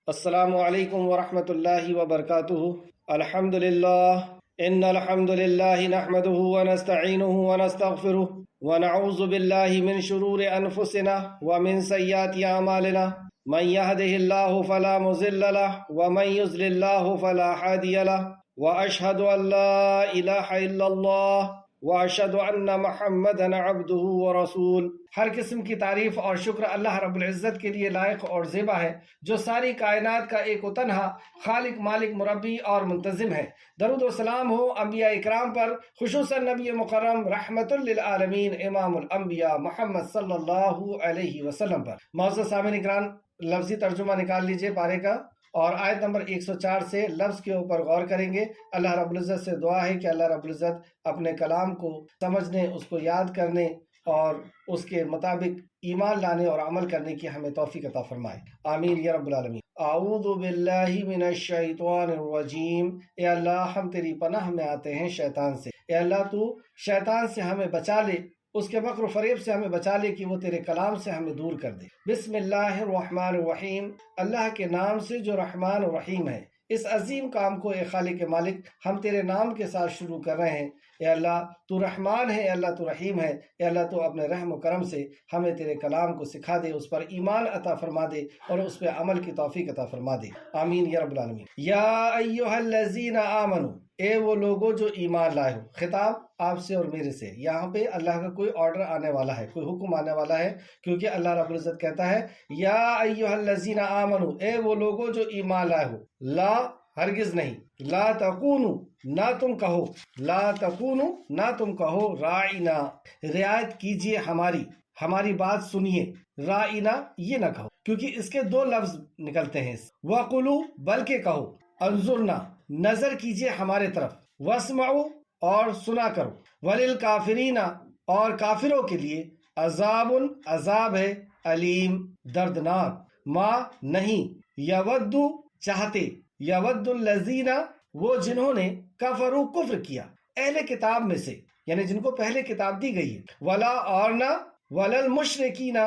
السلام علیکم ورحمۃ اللہ وبرکاتہ۔ الحمد للہ ان الحمد للہ نحمده ونستعینه ونستغفره ونعوذ باللہ من شرور انفسنا ومن سیئات اعمالنا من يهده الله فلا مضل له ومن يضلل الله فلا هادي له واشهد ان لا اله الا الله واشهد ان محمدا عبده ورسول۔ ہر قسم کی تعریف اور شکر اللہ رب العزت کے لیے لائق اور زیبا ہے، جو ساری کائنات کا ایک و تنہا خالق، مالک، مربی اور منتظم ہے۔ درود و سلام ہو انبیاء اکرام پر، خصوصاً نبی مکرم رحمت للعالمین امام الانبیاء محمد صلی اللہ علیہ وسلم پر۔ معزز سامعین اکرام، لفظی ترجمہ نکال لیجئے پارے کا، اور آیت نمبر 104 سے لفظ کے اوپر غور کریں گے۔ اللہ رب العزت سے دعا ہے کہ اللہ رب العزت اپنے کلام کو سمجھنے، اس کو یاد کرنے اور اس کے مطابق ایمان لانے اور عمل کرنے کی ہمیں توفیق عطا فرمائے، آمین یا رب العالمین۔ اعوذ باللہ من الشیطان الرجیم۔ اے اللہ، ہم تیری پناہ میں آتے ہیں شیطان سے۔ اے اللہ، تو شیطان سے ہمیں بچا لے، اس کے مکر و فریب سے ہمیں بچا لے کہ وہ تیرے کلام سے ہمیں دور کر دے۔ بسم اللہ الرحمن الرحیم، اللہ کے نام سے جو رحمان و رحیم ہے۔ اس عظیم کام کو اے خالق مالک ہم تیرے نام کے ساتھ شروع کر رہے ہیں۔ اے اللہ، تو رحمان ہے، اے اللہ تو رحیم ہے۔ اے اللہ، تو اپنے رحم و کرم سے ہمیں تیرے کلام کو سکھا دے، اس پر ایمان عطا فرما دے اور اس پہ عمل کی توفیق عطا فرما دے، آمین یا رب العالمین۔ یا ایھا الذین آمنوا، اے وہ لوگوں جو ایمان لائے ہو۔ خطاب آپ سے اور میرے سے۔ یہاں پہ اللہ کا کوئی آرڈر آنے والا ہے، کوئی حکم آنے والا ہے، کیونکہ اللہ رب العزت کہتا ہے یا ایھا الذین آمنوا، اے وہ لوگوں جو ایمان لائے ہو۔ لا ہرگز نہیں، لا تکونوا نہ تم کہو، لا تکونوا نہ تم کہو، راعینا رعایت کیجئے ہماری بات سنیے، راعینا یہ نہ کہو، کیونکہ اس کے دو لفظ نکلتے ہیں۔ وقولوا بلکہ کہو، انظرنا نظر کیجئے ہمارے طرف، واسمعوا اور سنا کرو، وللکافرین اور کافروں کے لیے عذاب عذاب ہے، علیم دردناک، ما نہیں، یود چاہتے، یود الذین وہ جنہوں نے کفروا کفر کیا، اہل کتاب میں سے، یعنی جن کو پہلے کتاب دی گئی ہے، ولا اور نہ، وللمشرکین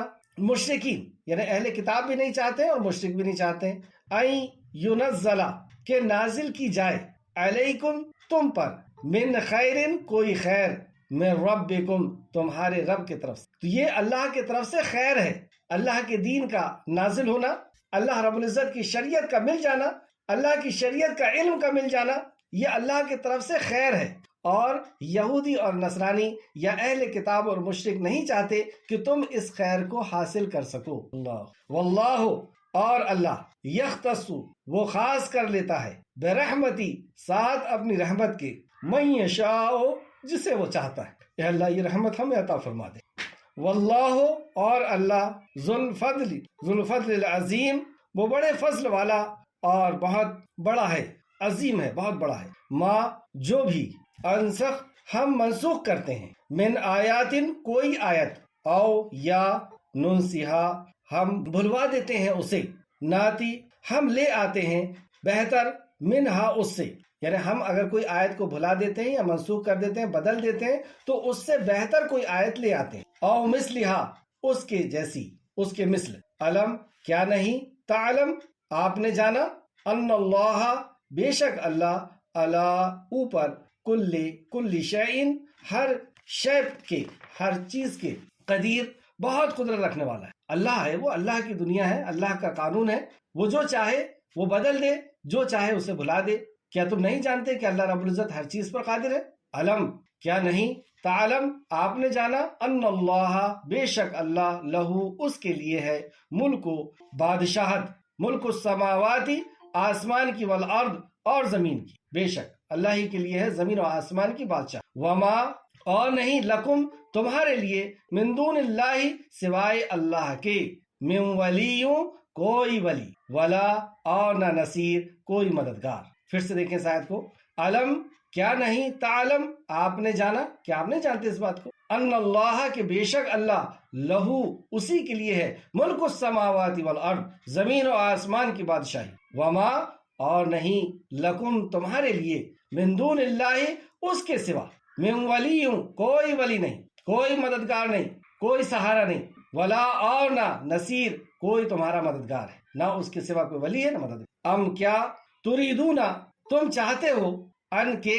مشرکین، یعنی اہل کتاب بھی نہیں چاہتے اور مشرک بھی نہیں چاہتے، این ینزل کہ نازل کی جائے، علیکم تم پر، من خیر کوئی خیر، من ربکم تمہارے رب کی طرف سے۔ تو یہ اللہ کی طرف سے خیر ہے، اللہ کے دین کا نازل ہونا، اللہ رب العزت کی شریعت کا مل جانا، اللہ کی شریعت کا علم کا مل جانا، یہ اللہ کی طرف سے خیر ہے۔ اور یہودی اور نصرانی یا اہل کتاب اور مشرک نہیں چاہتے کہ تم اس خیر کو حاصل کر سکو۔ اللہ واللہ اور اللہ یختص وہ خاص کر لیتا ہے، برحمتی ساتھ اپنی رحمت کے، من یشاء جسے وہ چاہتا ہے۔ اے اللہ، یہ رحمت ہمیں عطا فرما دے۔ واللہ اور اللہ ذو الفضل العظیم وہ بڑے فضل والا اور بہت بڑا ہے، عظیم ہے، بہت بڑا ہے۔ ما جو بھی انسخ ہم منسوخ کرتے ہیں، من آیاتن کوئی آیت، او یا ننسیہا ہم بھلوا دیتے ہیں اسے، ناتی ہم لے آتے ہیں، بہتر منہا اس سے، یعنی ہم اگر کوئی آیت کو بھلا دیتے ہیں یا منسوخ کر دیتے ہیں، بدل دیتے ہیں، تو اس سے بہتر کوئی آیت لے آتے ہیں، او مثلہا اس کے جیسی، اس کے مثل، علم کیا نہیں، تعلم آپ نے جانا، ان اللہ بے شک اللہ، اللہ اوپر، کل شیء ہر شے کے، ہر چیز کے، قدیر بہت قدرت رکھنے والا ہے۔ اللہ ہے، وہ اللہ کی دنیا ہے، اللہ کا قانون ہے، وہ جو چاہے وہ بدل دے، جو چاہے اسے بھلا دے۔ کیا تم نہیں جانتے کہ اللہ رب العزت ہر چیز پر قادر ہے؟ علم کیا نہیں، تعلم آپ نے جانا، ان اللہ بے شک اللہ، لہو اس کے لیے ہے، ملک بادشاہت، ملک السماواتی آسمان کی، والارض اور زمین کی، بے شک اللہ ہی کے لیے ہے زمین و آسمان کی بادشاہ۔ وما اور نہیں، لکم تمہارے لیے، من دون اللہ سوائے اللہ کے، من ولی کوئی ولی، ولا اور نہ نصیر کوئی مددگار۔ پھر سے دیکھیں اس آیت کو، علم کیا نہیں، تعلم آپ نے جانا، کیا آپ نہیں جانتے اس بات کو، ان اللہ کے بے شک اللہ، لہو اسی کے لیے ہے، ملک السماوات والارض زمین و آسمان کی بادشاہی، وما اور نہیں، لکم تمہارے لیے، من دون اللہ اس کے سوا، من ولی کوئی ولی نہیں، کوئی مددگار نہیں، کوئی سہارا نہیں، ولا اور نہ نصیر کوئی تمہارا مددگار ہے، نہ اس کے سوا کوئی ولی ہے نہ مدد۔ ام کیا تریدون تم چاہتے ہو ان کے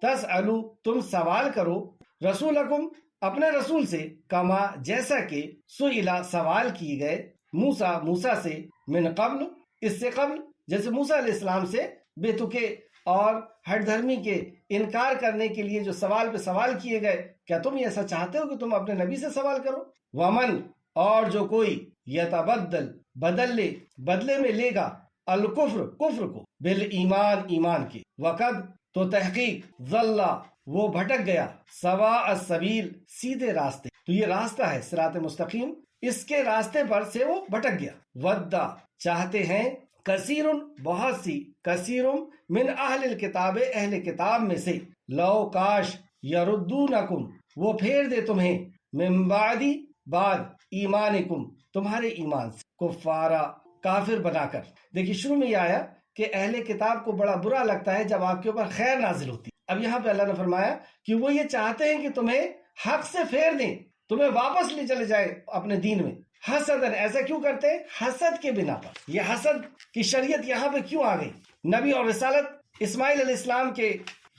تسألو تم سوال کرو رسولکم اپنے رسول سے کما جیسا کہ سئلا سوال کیے گئے موسیٰ سے من قبل اس سے قبل، جیسے موسیٰ علیہ السلام سے بے تکے اور ہٹ دھرمی کے انکار کرنے کے لیے جو سوال پہ سوال کیے گئے، کیا تم ایسا چاہتے ہو کہ تم اپنے نبی سے سوال کرو؟ ومن اور جو کوئی یتبدل بدلے میں لے گا الکفر کفر کو بالایمان ایمان کے، وقد تو تحقیق ضل وہ بھٹک گیا سواء السبیل سیدھے راستے، تو یہ راستہ ہے صراط مستقیم، اس کے راستے پر سے وہ بھٹک گیا۔ ودا چاہتے ہیں کثیر بہت سی کثیر من اہل الکتاب اہل کتاب میں سے لو کاش یردونکم وہ پھیر دے تمہیں من بعد ایمانکم تمہارے ایمان سے کفارا کافر بنا کر۔ دیکھیے شروع میں یہ آیا کہ اہل کتاب کو بڑا برا لگتا ہے جب آپ کے اوپر خیر نازل ہوتی، اب یہاں پہ اللہ نے فرمایا کہ وہ یہ چاہتے ہیں کہ تمہیں حق سے پھیر دیں، تمہیں واپس لے چلے جائے اپنے دین میں۔ حسدن ایسا کیوں کرتے ہیں؟ حسد کے بنا پر۔ یہ حسد کی شریعت یہاں پہ کیوں آ گئی؟ نبی اور رسالت اسماعیل علیہ السلام کے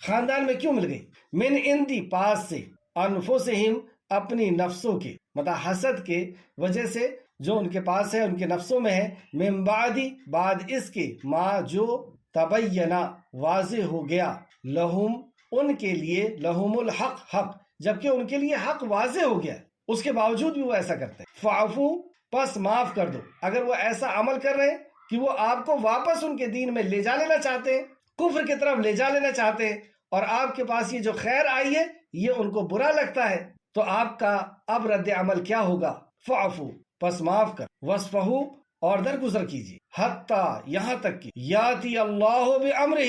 خاندان میں کیوں مل گئی؟ من اندی پاس سے انفسہم اپنی نفسوں کے، مطلب حسد کے وجہ سے جو ان کے پاس ہے ان کے نفسوں میں ہے، من بعد اس کے ما جو تبینہ واضح ہو گیا لہم ان کے لیے لہم الحق حق، جبکہ ان کے لیے حق واضح ہو گیا اس کے باوجود بھی وہ ایسا کرتے ہیں۔ فعفو پس معاف کر دو، اگر وہ ایسا عمل کر رہے ہیں کہ وہ آپ کو واپس ان کے دین میں لے جا لینا چاہتے ہیں، کفر کی طرف لے جا لینا چاہتے ہیں، اور آپ کے پاس یہ جو خیر آئی ہے یہ ان کو برا لگتا ہے، تو آپ کا اب رد عمل کیا ہوگا؟ فعفو پس معاف کر، وصفہو اور درگزر کیجیے، حتیٰ یہاں تک کہ یاتی اللہ بامرہ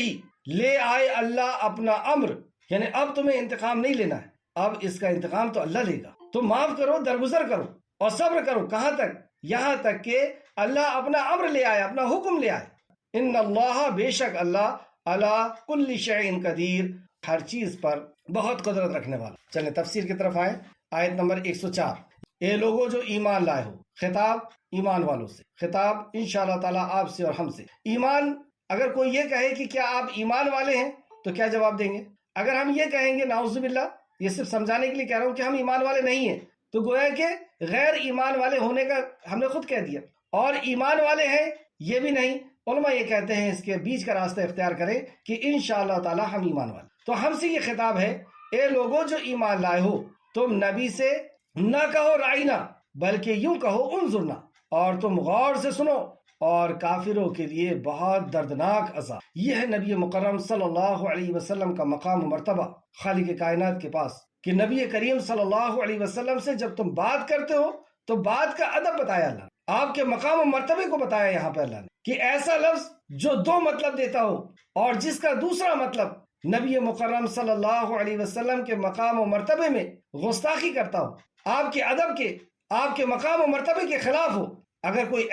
لے آئے اللہ اپنا امر، یعنی اب تمہیں انتقام نہیں لینا ہے، اب اس کا انتقام تو اللہ لے گا، تم معاف کرو، درگزر کرو اور صبر کرو۔ کہاں تک؟ یہاں تک کہ اللہ اپنا امر لے آئے، اپنا حکم لے آئے۔ ان اللہ بے شک اللہ علی کل شیء قدیر ہر چیز پر بہت قدرت رکھنے والا۔ چلیں تفسیر کی طرف آئیں، آیت نمبر 104۔ اے لوگوں جو ایمان لائے ہو، خطاب ایمان والوں سے، خطاب انشاءاللہ تعالیٰ آپ سے اور ہم سے۔ ایمان اگر کوئی یہ کہے کہ کیا آپ ایمان والے ہیں تو کیا جواب دیں گے؟ اگر ہم یہ کہیں گے نعوذ باللہ، یہ صرف سمجھانے کے لیے کہہ رہا ہوں کہ ہم ایمان والے نہیں ہیں، تو گویا کہ غیر ایمان والے ہونے کا ہم نے خود کہہ دیا، اور ایمان والے ہیں یہ بھی نہیں۔ علماء یہ کہتے ہیں اس کے بیچ کا راستہ اختیار کریں کہ انشاءاللہ تعالی ہم ایمان والے۔ تو ہم سے یہ خطاب ہے، اے لوگوں جو ایمان لائے ہو، تم نبی سے نہ کہو رائنا، بلکہ یوں کہو انظرنا، اور تم غور سے سنو، اور کافروں کے لیے بہت دردناک عذاب۔ یہ ہے نبی مکرم صلی اللہ علیہ وسلم کا مقام و مرتبہ خالق کائنات کے پاس، کہ نبی کریم صلی اللہ علیہ وسلم سے جب تم بات کرتے ہو تو بات کا ادب بتایا اللہ نے، آپ کے مقام و مرتبے کو بتایا یہاں پہ اللہ نے، کہ ایسا لفظ جو دو مطلب دیتا ہو اور جس کا دوسرا مطلب نبی مکرم صلی اللہ علیہ وسلم کے مقام و مرتبے میں گستاخی کرتا ہو، آپ کے ادب کے، آپ کے مقام و مرتبے کے خلاف ہو۔ اگر کوئی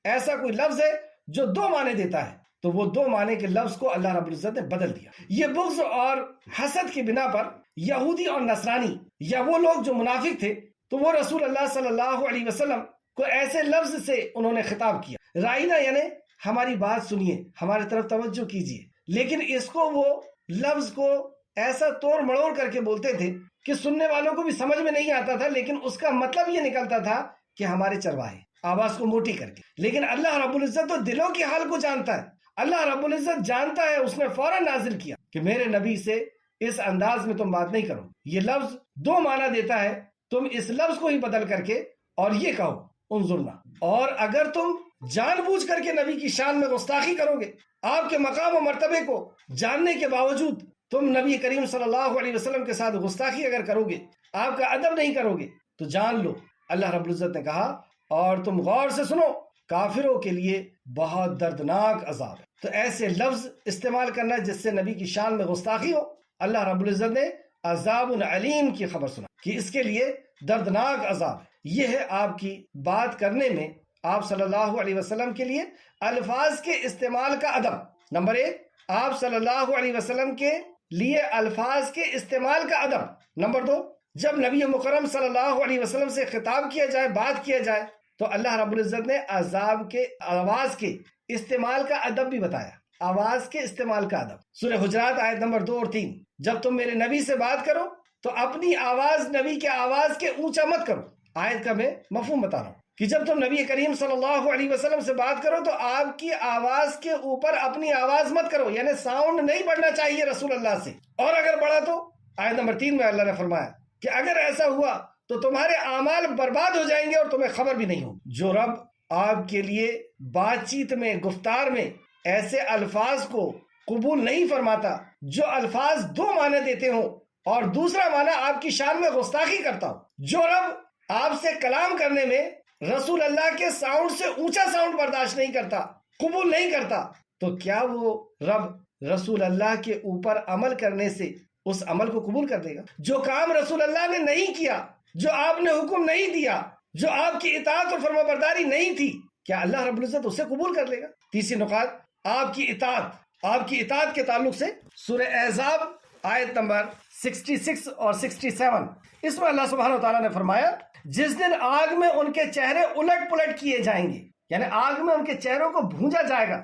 ایسا کوئی لفظ ہے جو دو معنی دیتا ہے تو وہ دو معنی کے لفظ کو اللہ رب العزت نے بدل دیا۔ یہ بغض اور حسد کی بنا پر یہودی اور نصرانی یا وہ لوگ جو منافق تھے، تو وہ رسول اللہ صلی اللہ علیہ وسلم کو ایسے لفظ سے انہوں نے خطاب کیا، رائنا یعنی ہماری بات سنیے، ہماری طرف توجہ کیجیے، لیکن اس کو وہ لفظ کو ایسا توڑ مڑوڑ کر کے بولتے تھے کہ سننے والوں کو بھی سمجھ میں نہیں آتا تھا، لیکن اس کا مطلب یہ نکلتا تھا کہ ہمارے چرواہے، آواز کو موٹی کر کے۔ لیکن اللہ رب العزت تو دلوں کے حال کو جانتا ہے، اللہ رب العزت جانتا ہے، اس نے فوراً نازل کیا کہ میرے نبی سے اس انداز میں تم بات نہیں کرو، یہ لفظ دو معنی دیتا ہے، تم اس لفظ کو ہی بدل کر کے اور یہ کہو انظرنا۔ اور اگر تم جان بوجھ کر کے نبی کی شان میں گستاخی کرو گے، آپ کے مقام و مرتبے کو جاننے کے باوجود تم نبی کریم صلی اللہ علیہ وسلم کے ساتھ گستاخی اگر کرو گے، آپ کا ادب نہیں کرو گے، تو جان لو اللہ رب العزت نے کہا اور تم غور سے سنو، کافروں کے لیے بہت دردناک عذاب ہے۔ تو ایسے لفظ استعمال کرنا جس سے نبی کی شان میں گستاخی ہو، اللہ رب العزت نے عذاب علیم کی خبر سنا کہ اس کے لیے دردناک عذاب ہے۔ یہ ہے آپ کی بات کرنے میں آپ صلی اللہ علیہ وسلم کے لیے الفاظ کے استعمال کا ادب۔ نمبر 1، آپ صلی اللہ علیہ وسلم کے لیے الفاظ کے استعمال کا ادب۔ نمبر 2، جب نبی مکرم صلی اللہ علیہ وسلم سے خطاب کیا جائے، بات کیا جائے، تو اللہ رب العزت نے عذاب کے آواز کے استعمال کا ادب بھی بتایا، آواز کے استعمال کا ادب۔ سورہ حجرات آیت نمبر 2 اور 3، جب تم میرے نبی سے بات کرو تو اپنی آواز نبی کے آواز کے اونچا مت کرو۔ آیت کا میں مفہوم بتا رہا ہوں کہ جب تم نبی کریم صلی اللہ علیہ وسلم سے بات کرو تو آپ کی آواز کے اوپر اپنی آواز مت کرو، یعنی ساؤنڈ نہیں بڑھنا چاہیے رسول اللہ سے، اور اگر بڑھا تو آیت نمبر 3 میں اللہ نے فرمایا کہ اگر ایسا ہوا تو تمہارے اعمال برباد ہو جائیں گے اور تمہیں خبر بھی نہیں ہوگی۔ جو رب آپ کے لیے بات چیت میں، گفتار میں ایسے الفاظ کو قبول نہیں فرماتا جو الفاظ دو معنی دیتے ہوں اور دوسرا معنی آپ کی شان میں گستاخی کرتا ہو، جو رب آپ سے کلام کرنے میں رسول اللہ کے ساؤنڈ سے اونچا ساؤنڈ برداشت نہیں کرتا، قبول نہیں کرتا، تو کیا وہ رب رسول اللہ کے اوپر عمل کرنے سے اس عمل کو قبول کر دے گا؟ جو کام رسول اللہ نے نہیں کیا، جو آپ نے حکم نہیں دیا، جو آپ کی اطاعت اور فرما برداری نہیں تھی، کیا اللہ رب العزت اسے قبول کر لے گا؟ تیسری نکات آپ کی اطاعت کے تعلق سے سورہ احزاب آیت نمبر 66 اور 67، اس میں اللہ سبحانہ وتعالیٰ نے فرمایا جس دن آگ میں ان کے چہرے الٹ پلٹ کیے جائیں گے، یعنی آگ میں ان کے چہروں کو بھونجا جائے گا،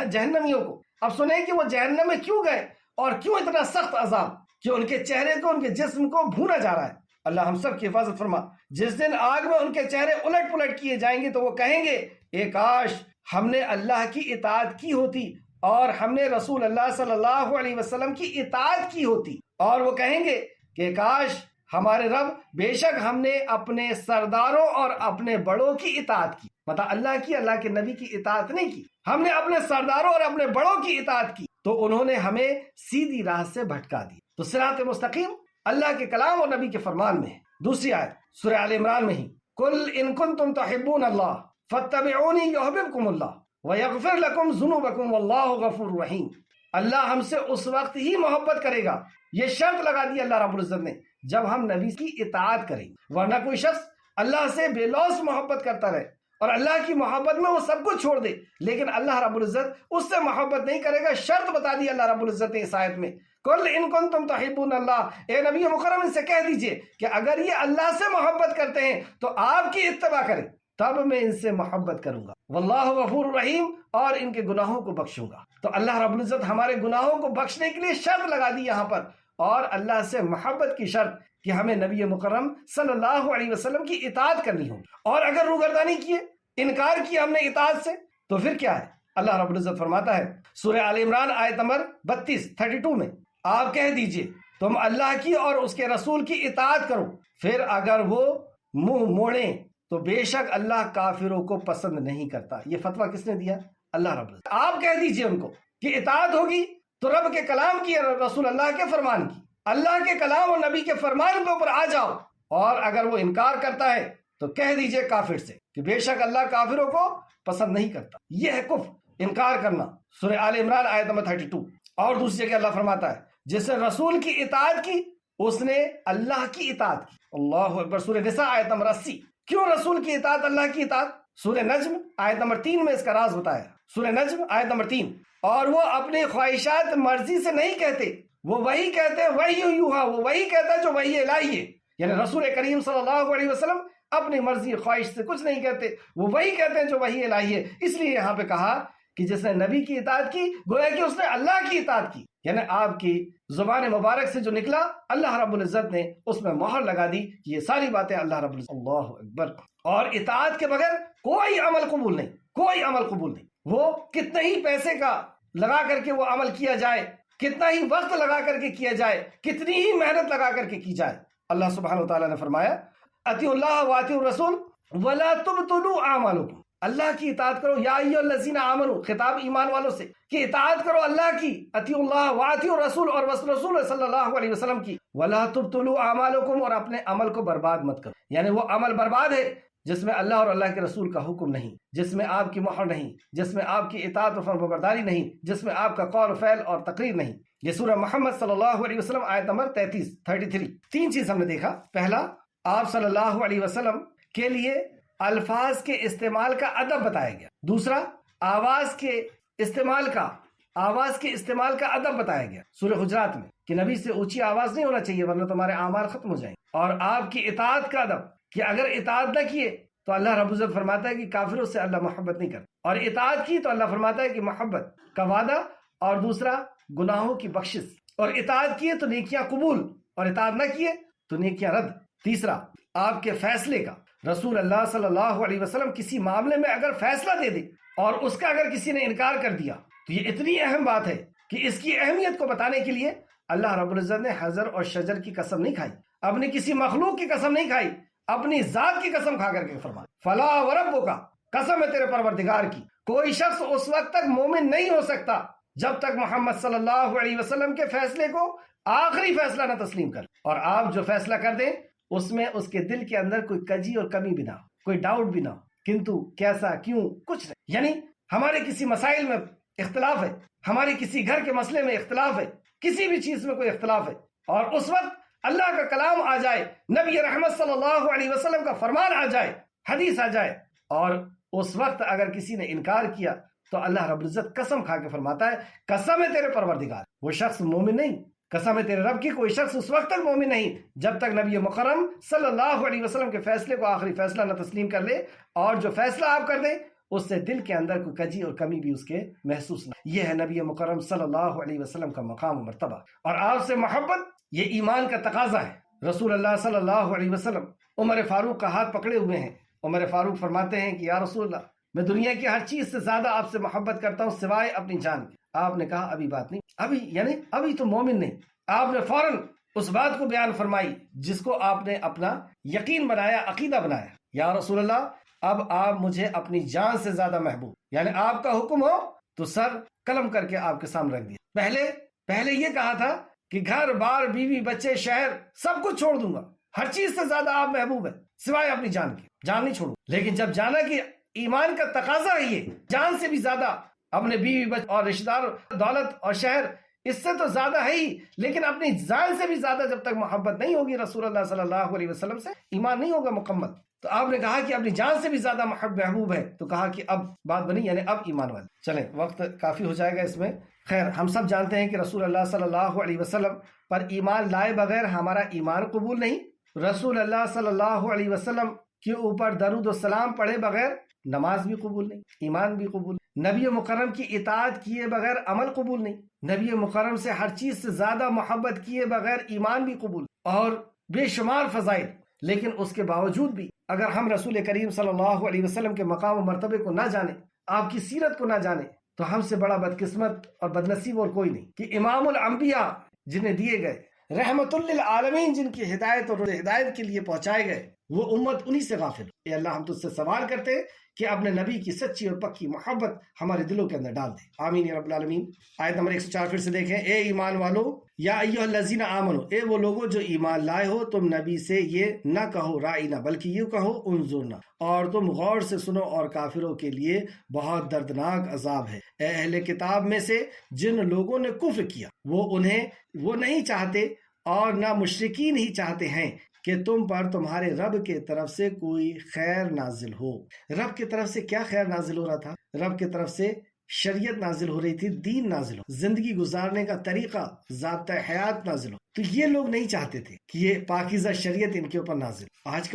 جہنمیوں کو۔ اب سنیں کہ وہ جہنم میں کیوں گئے اور کیوں اتنا سخت عذاب کہ ان کے چہرے کو، ان کے جسم کو بھونا جا رہا ہے۔ اللہ ہم سب کی حفاظت فرما۔ جس دن آگ میں ان کے چہرے الٹ پلٹ کیے جائیں گے تو وہ کہیں گے اے کاش ہم نے اللہ کی اطاعت کی ہوتی اور ہم نے رسول اللہ صلی اللہ علیہ وسلم کی اطاعت کی ہوتی، اور وہ کہیں گے کہ کاش ہمارے رب بے شک ہم نے اپنے سرداروں اور اپنے بڑوں کی اطاعت کی، مطلب اللہ کی، اللہ کے نبی کی اطاعت نہیں کی، ہم نے اپنے سرداروں اور اپنے بڑوں کی اطاعت کی تو انہوں نے ہمیں سیدھی راہ سے بھٹکا دی۔ تو صراط مستقیم اللہ کے کلام اور نبی کے فرمان میں ہے۔ دوسری آیت سورہ آل عمران میں ہی، قل ان کنتم تحبون اللہ فاتبعونی یحببکم اللہ ویغفر لکم ذنوبکم واللہ غفور رحیم۔ اللہ ہم سے اس وقت ہی محبت کرے گا، یہ شرط لگا دی اللہ رب العزت نے، جب ہم نبی کی اطاعت کریں گے، ورنہ کوئی شخص اللہ سے بے لوث محبت کرتا رہے اور اللہ کی محبت میں وہ سب کچھ چھوڑ دے لیکن اللہ رب العزت اس سے محبت نہیں کرے گا۔ شرط بتا دی اللہ رب العزت نے اس آیت میں، قل ان کنتم تحبون اللہ، اے نبی مکرم ان سے کہہ دیجئے کہ اگر یہ اللہ سے محبت کرتے ہیں تو آپ کی اتباع کریں، تب میں ان سے محبت کروں گا، واللہ غفور رحیم، اور ان کے گناہوں کو بخشوں گا۔ تو اللہ رب العزت ہمارے گناہوں کو بخشنے کے لیے شرط لگا دی یہاں پر، اور اللہ سے محبت کی شرط کہ ہمیں نبی مکرم صلی اللہ علیہ وسلم کی اطاعت کرنی ہوگی، اور اگر روگردانی کیے، انکار کیا ہم نے اطاعت سے، تو پھر کیا ہے؟ اللہ رب العزت فرماتا ہے سورہ آل عمران آیت نمبر 32 میں، آپ کہہ دیجئے تم اللہ کی اور اس کے رسول کی اطاعت کرو، پھر اگر وہ منہ موڑیں تو بے شک اللہ کافروں کو پسند نہیں کرتا۔ یہ فتویٰ کس نے دیا؟ اللہ رب العزت۔ آپ کہہ دیجئے ان کو کہ اطاعت ہوگی تو رب کے کلام کی، رسول اللہ کے فرمان کی، اللہ کے کلام اور نبی کے فرمان کے اوپر آ جاؤ، اور اگر وہ انکار کرتا ہے تو کہہ دیجئے کافر سے کہ بے شک اللہ کافروں کو پسند نہیں کرتا۔ یہ ہے کفر، انکار کرنا، سورہ آل عمران آیت نمبر 32۔ اور دوسری جگہ اللہ فرماتا ہے جس نے رسول کی اطاعت کی اس نے اللہ کی اطاعت کی۔ اللہ اکبر۔ سورہ نساء آیت نمبر 80۔ کیوں رسول کی اطاعت اللہ کی اطاعت؟ سورہ نجم آیت نمبر 3 میں اس کا راز بتایا۔ سورہ نجم آیت نمبر 3، اور وہ اپنی خواہشات مرضی سے نہیں کہتے، وہ وہی کہتے وحی یوحا، وہ وہی کہتا ہے جو وحی الہی ہے، یعنی رسول کریم صلی اللہ علیہ وسلم اپنی مرضی خواہش سے کچھ نہیں کہتے، وہ وہی کہتے ہیں جو وحی الہی ہے۔ اس لیے یہاں پہ کہا کہ جس نے نبی کی اطاعت کی گویا کہ اس نے اللہ کی اطاعت کی، یعنی آپ کی زبان مبارک سے جو نکلا اللہ رب العزت نے اس میں مہر لگا دی کہ یہ ساری باتیں اللہ رب العزت۔ اللہ اکبر۔ اور اطاعت کے بغیر کوئی عمل قبول نہیں، کوئی عمل قبول نہیں، وہ کتنے ہی پیسے کا لگا کر کے وہ عمل کیا جائے، کتنا ہی وقت لگا کر کے کیا جائے، کتنی ہی محنت لگا کر کے کی جائے۔ اللہ سبحانہ وتعالیٰ نے فرمایا اطیعوا اللہ واطیعوا الرسول ولا تبطلوا اعمالکم، اللہ کی اطاعت کرو، یا ایھا الذین آمنوا، خطاب ایمان والوں سے کہ اطاعت کرو اللہ کی، اطیعوا اللہ واطیعوا الرسول، اور رسول صلی اللہ علیہ وسلم کی، ولا تبطلوا اعمالکم، اور اپنے عمل کو برباد مت کرو، یعنی وہ عمل برباد ہے جس میں اللہ اور اللہ کے رسول کا حکم نہیں، جس میں آپ کی مہر نہیں، جس میں آپ کی اطاعت و فرمانبرداری نہیں، جس میں آپ کا قول و فعل اور تقریر نہیں۔ یہ سورہ محمد صلی اللہ علیہ وسلم آیت نمبر 33۔ تین چیز ہم نے دیکھا۔ پہلا، آپ صلی اللہ علیہ وسلم کے لیے الفاظ کے استعمال کا ادب بتایا گیا۔ دوسرا، آواز کے استعمال کا ادب بتایا گیا سورہ حجرات میں کہ نبی سے اونچی آواز نہیں ہونا چاہیے ورنہ تمہارے اعمال ختم ہو جائیں گے۔ اور آپ کی اطاعت کا ادب کہ اگر اطاعت نہ کیے تو اللہ رب العزت فرماتا ہے کہ کافروں سے اللہ محبت نہیں کرتا، اور اطاعت کی تو اللہ فرماتا ہے کہ محبت کا وعدہ، اور دوسرا گناہوں کی بخشش، اور اطاعت کیے تو نیکیاں قبول، اور اطاعت نہ کیے تو نیکیاں رد۔ تیسرا آپ کے فیصلے کا، رسول اللہ صلی اللہ علیہ وسلم کسی معاملے میں اگر فیصلہ دے دے اور اس کا اگر کسی نے انکار کر دیا تو یہ اتنی اہم بات ہے کہ اس کی اہمیت کو بتانے کے لیے اللہ رب العزت نے حجر اور شجر کی قسم نہیں کھائی، اپنی کسی مخلوق کی قسم نہیں کھائی، اپنی ذات کی قسم کھا کر کے فرمایا فلا وربک، قسم ہے تیرے پروردگار کی، کوئی شخص اس وقت تک مومن نہیں ہو سکتا جب تک محمد صلی اللہ علیہ وسلم کے فیصلے کو آخری فیصلہ نہ تسلیم کر، اور آپ جو فیصلہ کر دیں اس میں اس کے دل کے اندر کوئی کجی اور کمی بھی نہ ہو، کوئی ڈاؤٹ بھی نہ ہو، کنتو کیسا کیوں کچھ نہیں، یعنی ہمارے کسی مسائل میں اختلاف ہے، ہماری کسی گھر کے مسئلے میں اختلاف ہے، کسی بھی چیز میں کوئی اختلاف ہے، اور اس وقت اللہ کا کلام آ جائے، نبی رحمت صلی اللہ علیہ وسلم کا فرمان آ جائے، حدیث آ جائے، اور اس وقت اگر کسی نے انکار کیا تو اللہ رب العزت قسم کھا کے فرماتا ہے قسم ہے تیرے پروردگار، وہ شخص مومن نہیں، قسم ہے تیرے رب کی، کوئی شخص اس وقت تک مومن نہیں جب تک نبی مکرم صلی اللہ علیہ وسلم کے فیصلے کو آخری فیصلہ نہ تسلیم کر لے، اور جو فیصلہ آپ کر دیں اس سے دل کے اندر کوئی کجی اور کمی بھی اس کے محسوس نہ۔ یہ ہے نبی مکرم صلی اللہ علیہ وسلم کا مقام و مرتبہ، اور آپ سے محبت یہ ایمان کا تقاضا ہے۔ رسول اللہ صلی اللہ علیہ وسلم عمر فاروق کا ہاتھ پکڑے ہوئے ہیں، عمر فاروق فرماتے ہیں کہ یا رسول اللہ، میں دنیا کی ہر چیز سے زیادہ آپ سے محبت کرتا ہوں سوائے اپنی جان کی۔ آپ نے کہا ابھی بات نہیں، ابھی یعنی ابھی تو مومن نہیں۔ آپ نے فوراً اس بات کو بیان فرمائی جس کو آپ نے اپنا یقین بنایا، عقیدہ بنایا، یا رسول اللہ اب آپ مجھے اپنی جان سے زیادہ محبوب، یعنی آپ کا حکم ہو تو سر قلم کر کے آپ کے سامنے رکھ دیا۔ پہلے یہ کہا تھا کہ گھر بار بیوی بچے شہر سب کچھ چھوڑ دوں گا، ہر چیز سے زیادہ آپ محبوب ہیں سوائے اپنی جان کی، جان نہیں چھوڑوں۔ لیکن جب جانا کہ ایمان کا تقاضا ہے یہ، جان سے بھی زیادہ اپنے بیوی بچے اور رشتہ دار، دولت اور شہر اس سے تو زیادہ ہے ہی، لیکن اپنی جان سے بھی زیادہ جب تک محبت نہیں ہوگی رسول اللہ صلی اللہ علیہ وسلم سے، ایمان نہیں ہوگا مکمل۔ تو آپ نے کہا کہ اپنی جان سے بھی زیادہ محبوب ہے، تو کہا کہ اب بات بنی، یعنی اب ایمان والے۔ چلیں وقت کافی ہو جائے گا اس میں، خیر ہم سب جانتے ہیں کہ رسول اللہ صلی اللہ علیہ وسلم پر ایمان لائے بغیر ہمارا ایمان قبول نہیں، رسول اللہ صلی اللہ علیہ وسلم کے اوپر درود و سلام پڑھے بغیر نماز بھی قبول نہیں، ایمان بھی قبول نہیں، نبی مکرم کی اطاعت کیے بغیر عمل قبول نہیں، نبی مکرم سے ہر چیز سے زیادہ محبت کیے بغیر ایمان بھی قبول، اور بے شمار فضائل۔ لیکن اس کے باوجود بھی اگر ہم رسول کریم صلی اللہ علیہ وسلم کے مقام و مرتبے کو نہ جانیں، آپ کی سیرت کو نہ جانیں، تو ہم سے بڑا بدقسمت اور بدنصیب اور کوئی نہیں کہ امام الانبیاء جنہیں دیے گئے، رحمت للعالمین جن کی ہدایت اور ہدایت کے لیے پہنچائے گئے، وہ امت انہی سے غافل۔ اے اللہ ہم تجھ سے سوال کرتے ہیں کہ اپنے نبی کی سچی اور پکی محبت ہمارے دلوں کے اندر ڈال دے، آمین یا رب العالمین۔ آیت نمبر 104 پھر سے دیکھیں، اے ایمان والو، یا ایھا الذین آمنو، اے وہ لوگوں جو ایمان لائے ہو، تم نبی سے یہ نہ کہو رائنا، بلکہ یہ کہو انظرنا، اور تم غور سے سنو، اور کافروں کے لیے بہت دردناک عذاب ہے۔ اے اہل کتاب میں سے جن لوگوں نے کفر کیا، وہ نہیں چاہتے اور نہ مشرکین ہی چاہتے ہیں کہ تم پر تمہارے رب کے طرف سے کوئی خیر نازل ہو۔ رب کی طرف سے کیا خیر نازل ہو رہا تھا؟ رب کی طرف سے شریعت نازل ہو رہی تھی، دین نازل ہو، زندگی گزارنے کا طریقہ، ضابطۂ حیات نازل ہو۔ تو یہ لوگ نہیں چاہتے تھے کہ یہ پاکیزہ شریعت ان کے اوپر نازل ہو۔ آج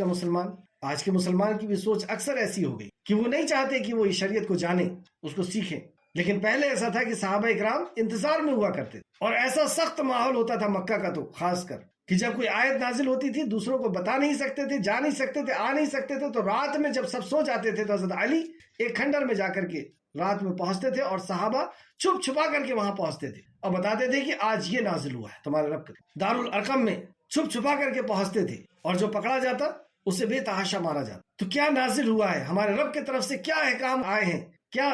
کے مسلمان کی بھی سوچ اکثر ایسی ہو گئی کہ وہ نہیں چاہتے کہ وہ اس شریعت کو جانیں، اس کو سیکھیں۔ لیکن پہلے ایسا تھا کہ صحابہ اکرام انتظار میں ہوا کرتے تھے، اور ایسا سخت ماحول ہوتا تھا مکہ کا تو خاص کر کہ جب کوئی آیت نازل ہوتی تھی دوسروں کو بتا نہیں سکتے تھے، جا نہیں سکتے تھے، آ نہیں سکتے تھے، تو رات میں جب سب سو جاتے تھے تو حضرت علی ایک کھنڈر میں جا کر کے رات میں پہنچتے تھے، اور صحابہ چھپ چھپا کر کے وہاں پہنچتے تھے اور بتاتے تھے کہ آج یہ نازل ہوا ہے تمہارے رب کا۔ دارالارقم میں چھپ چھپا کر کے پہنچتے تھے، اور جو پکڑا جاتا اسے بے تحاشا مارا جاتا۔ تو کیا نازل ہوا ہے ہمارے رب کی طرف سے، کیا احکام آئے ہیں، کیا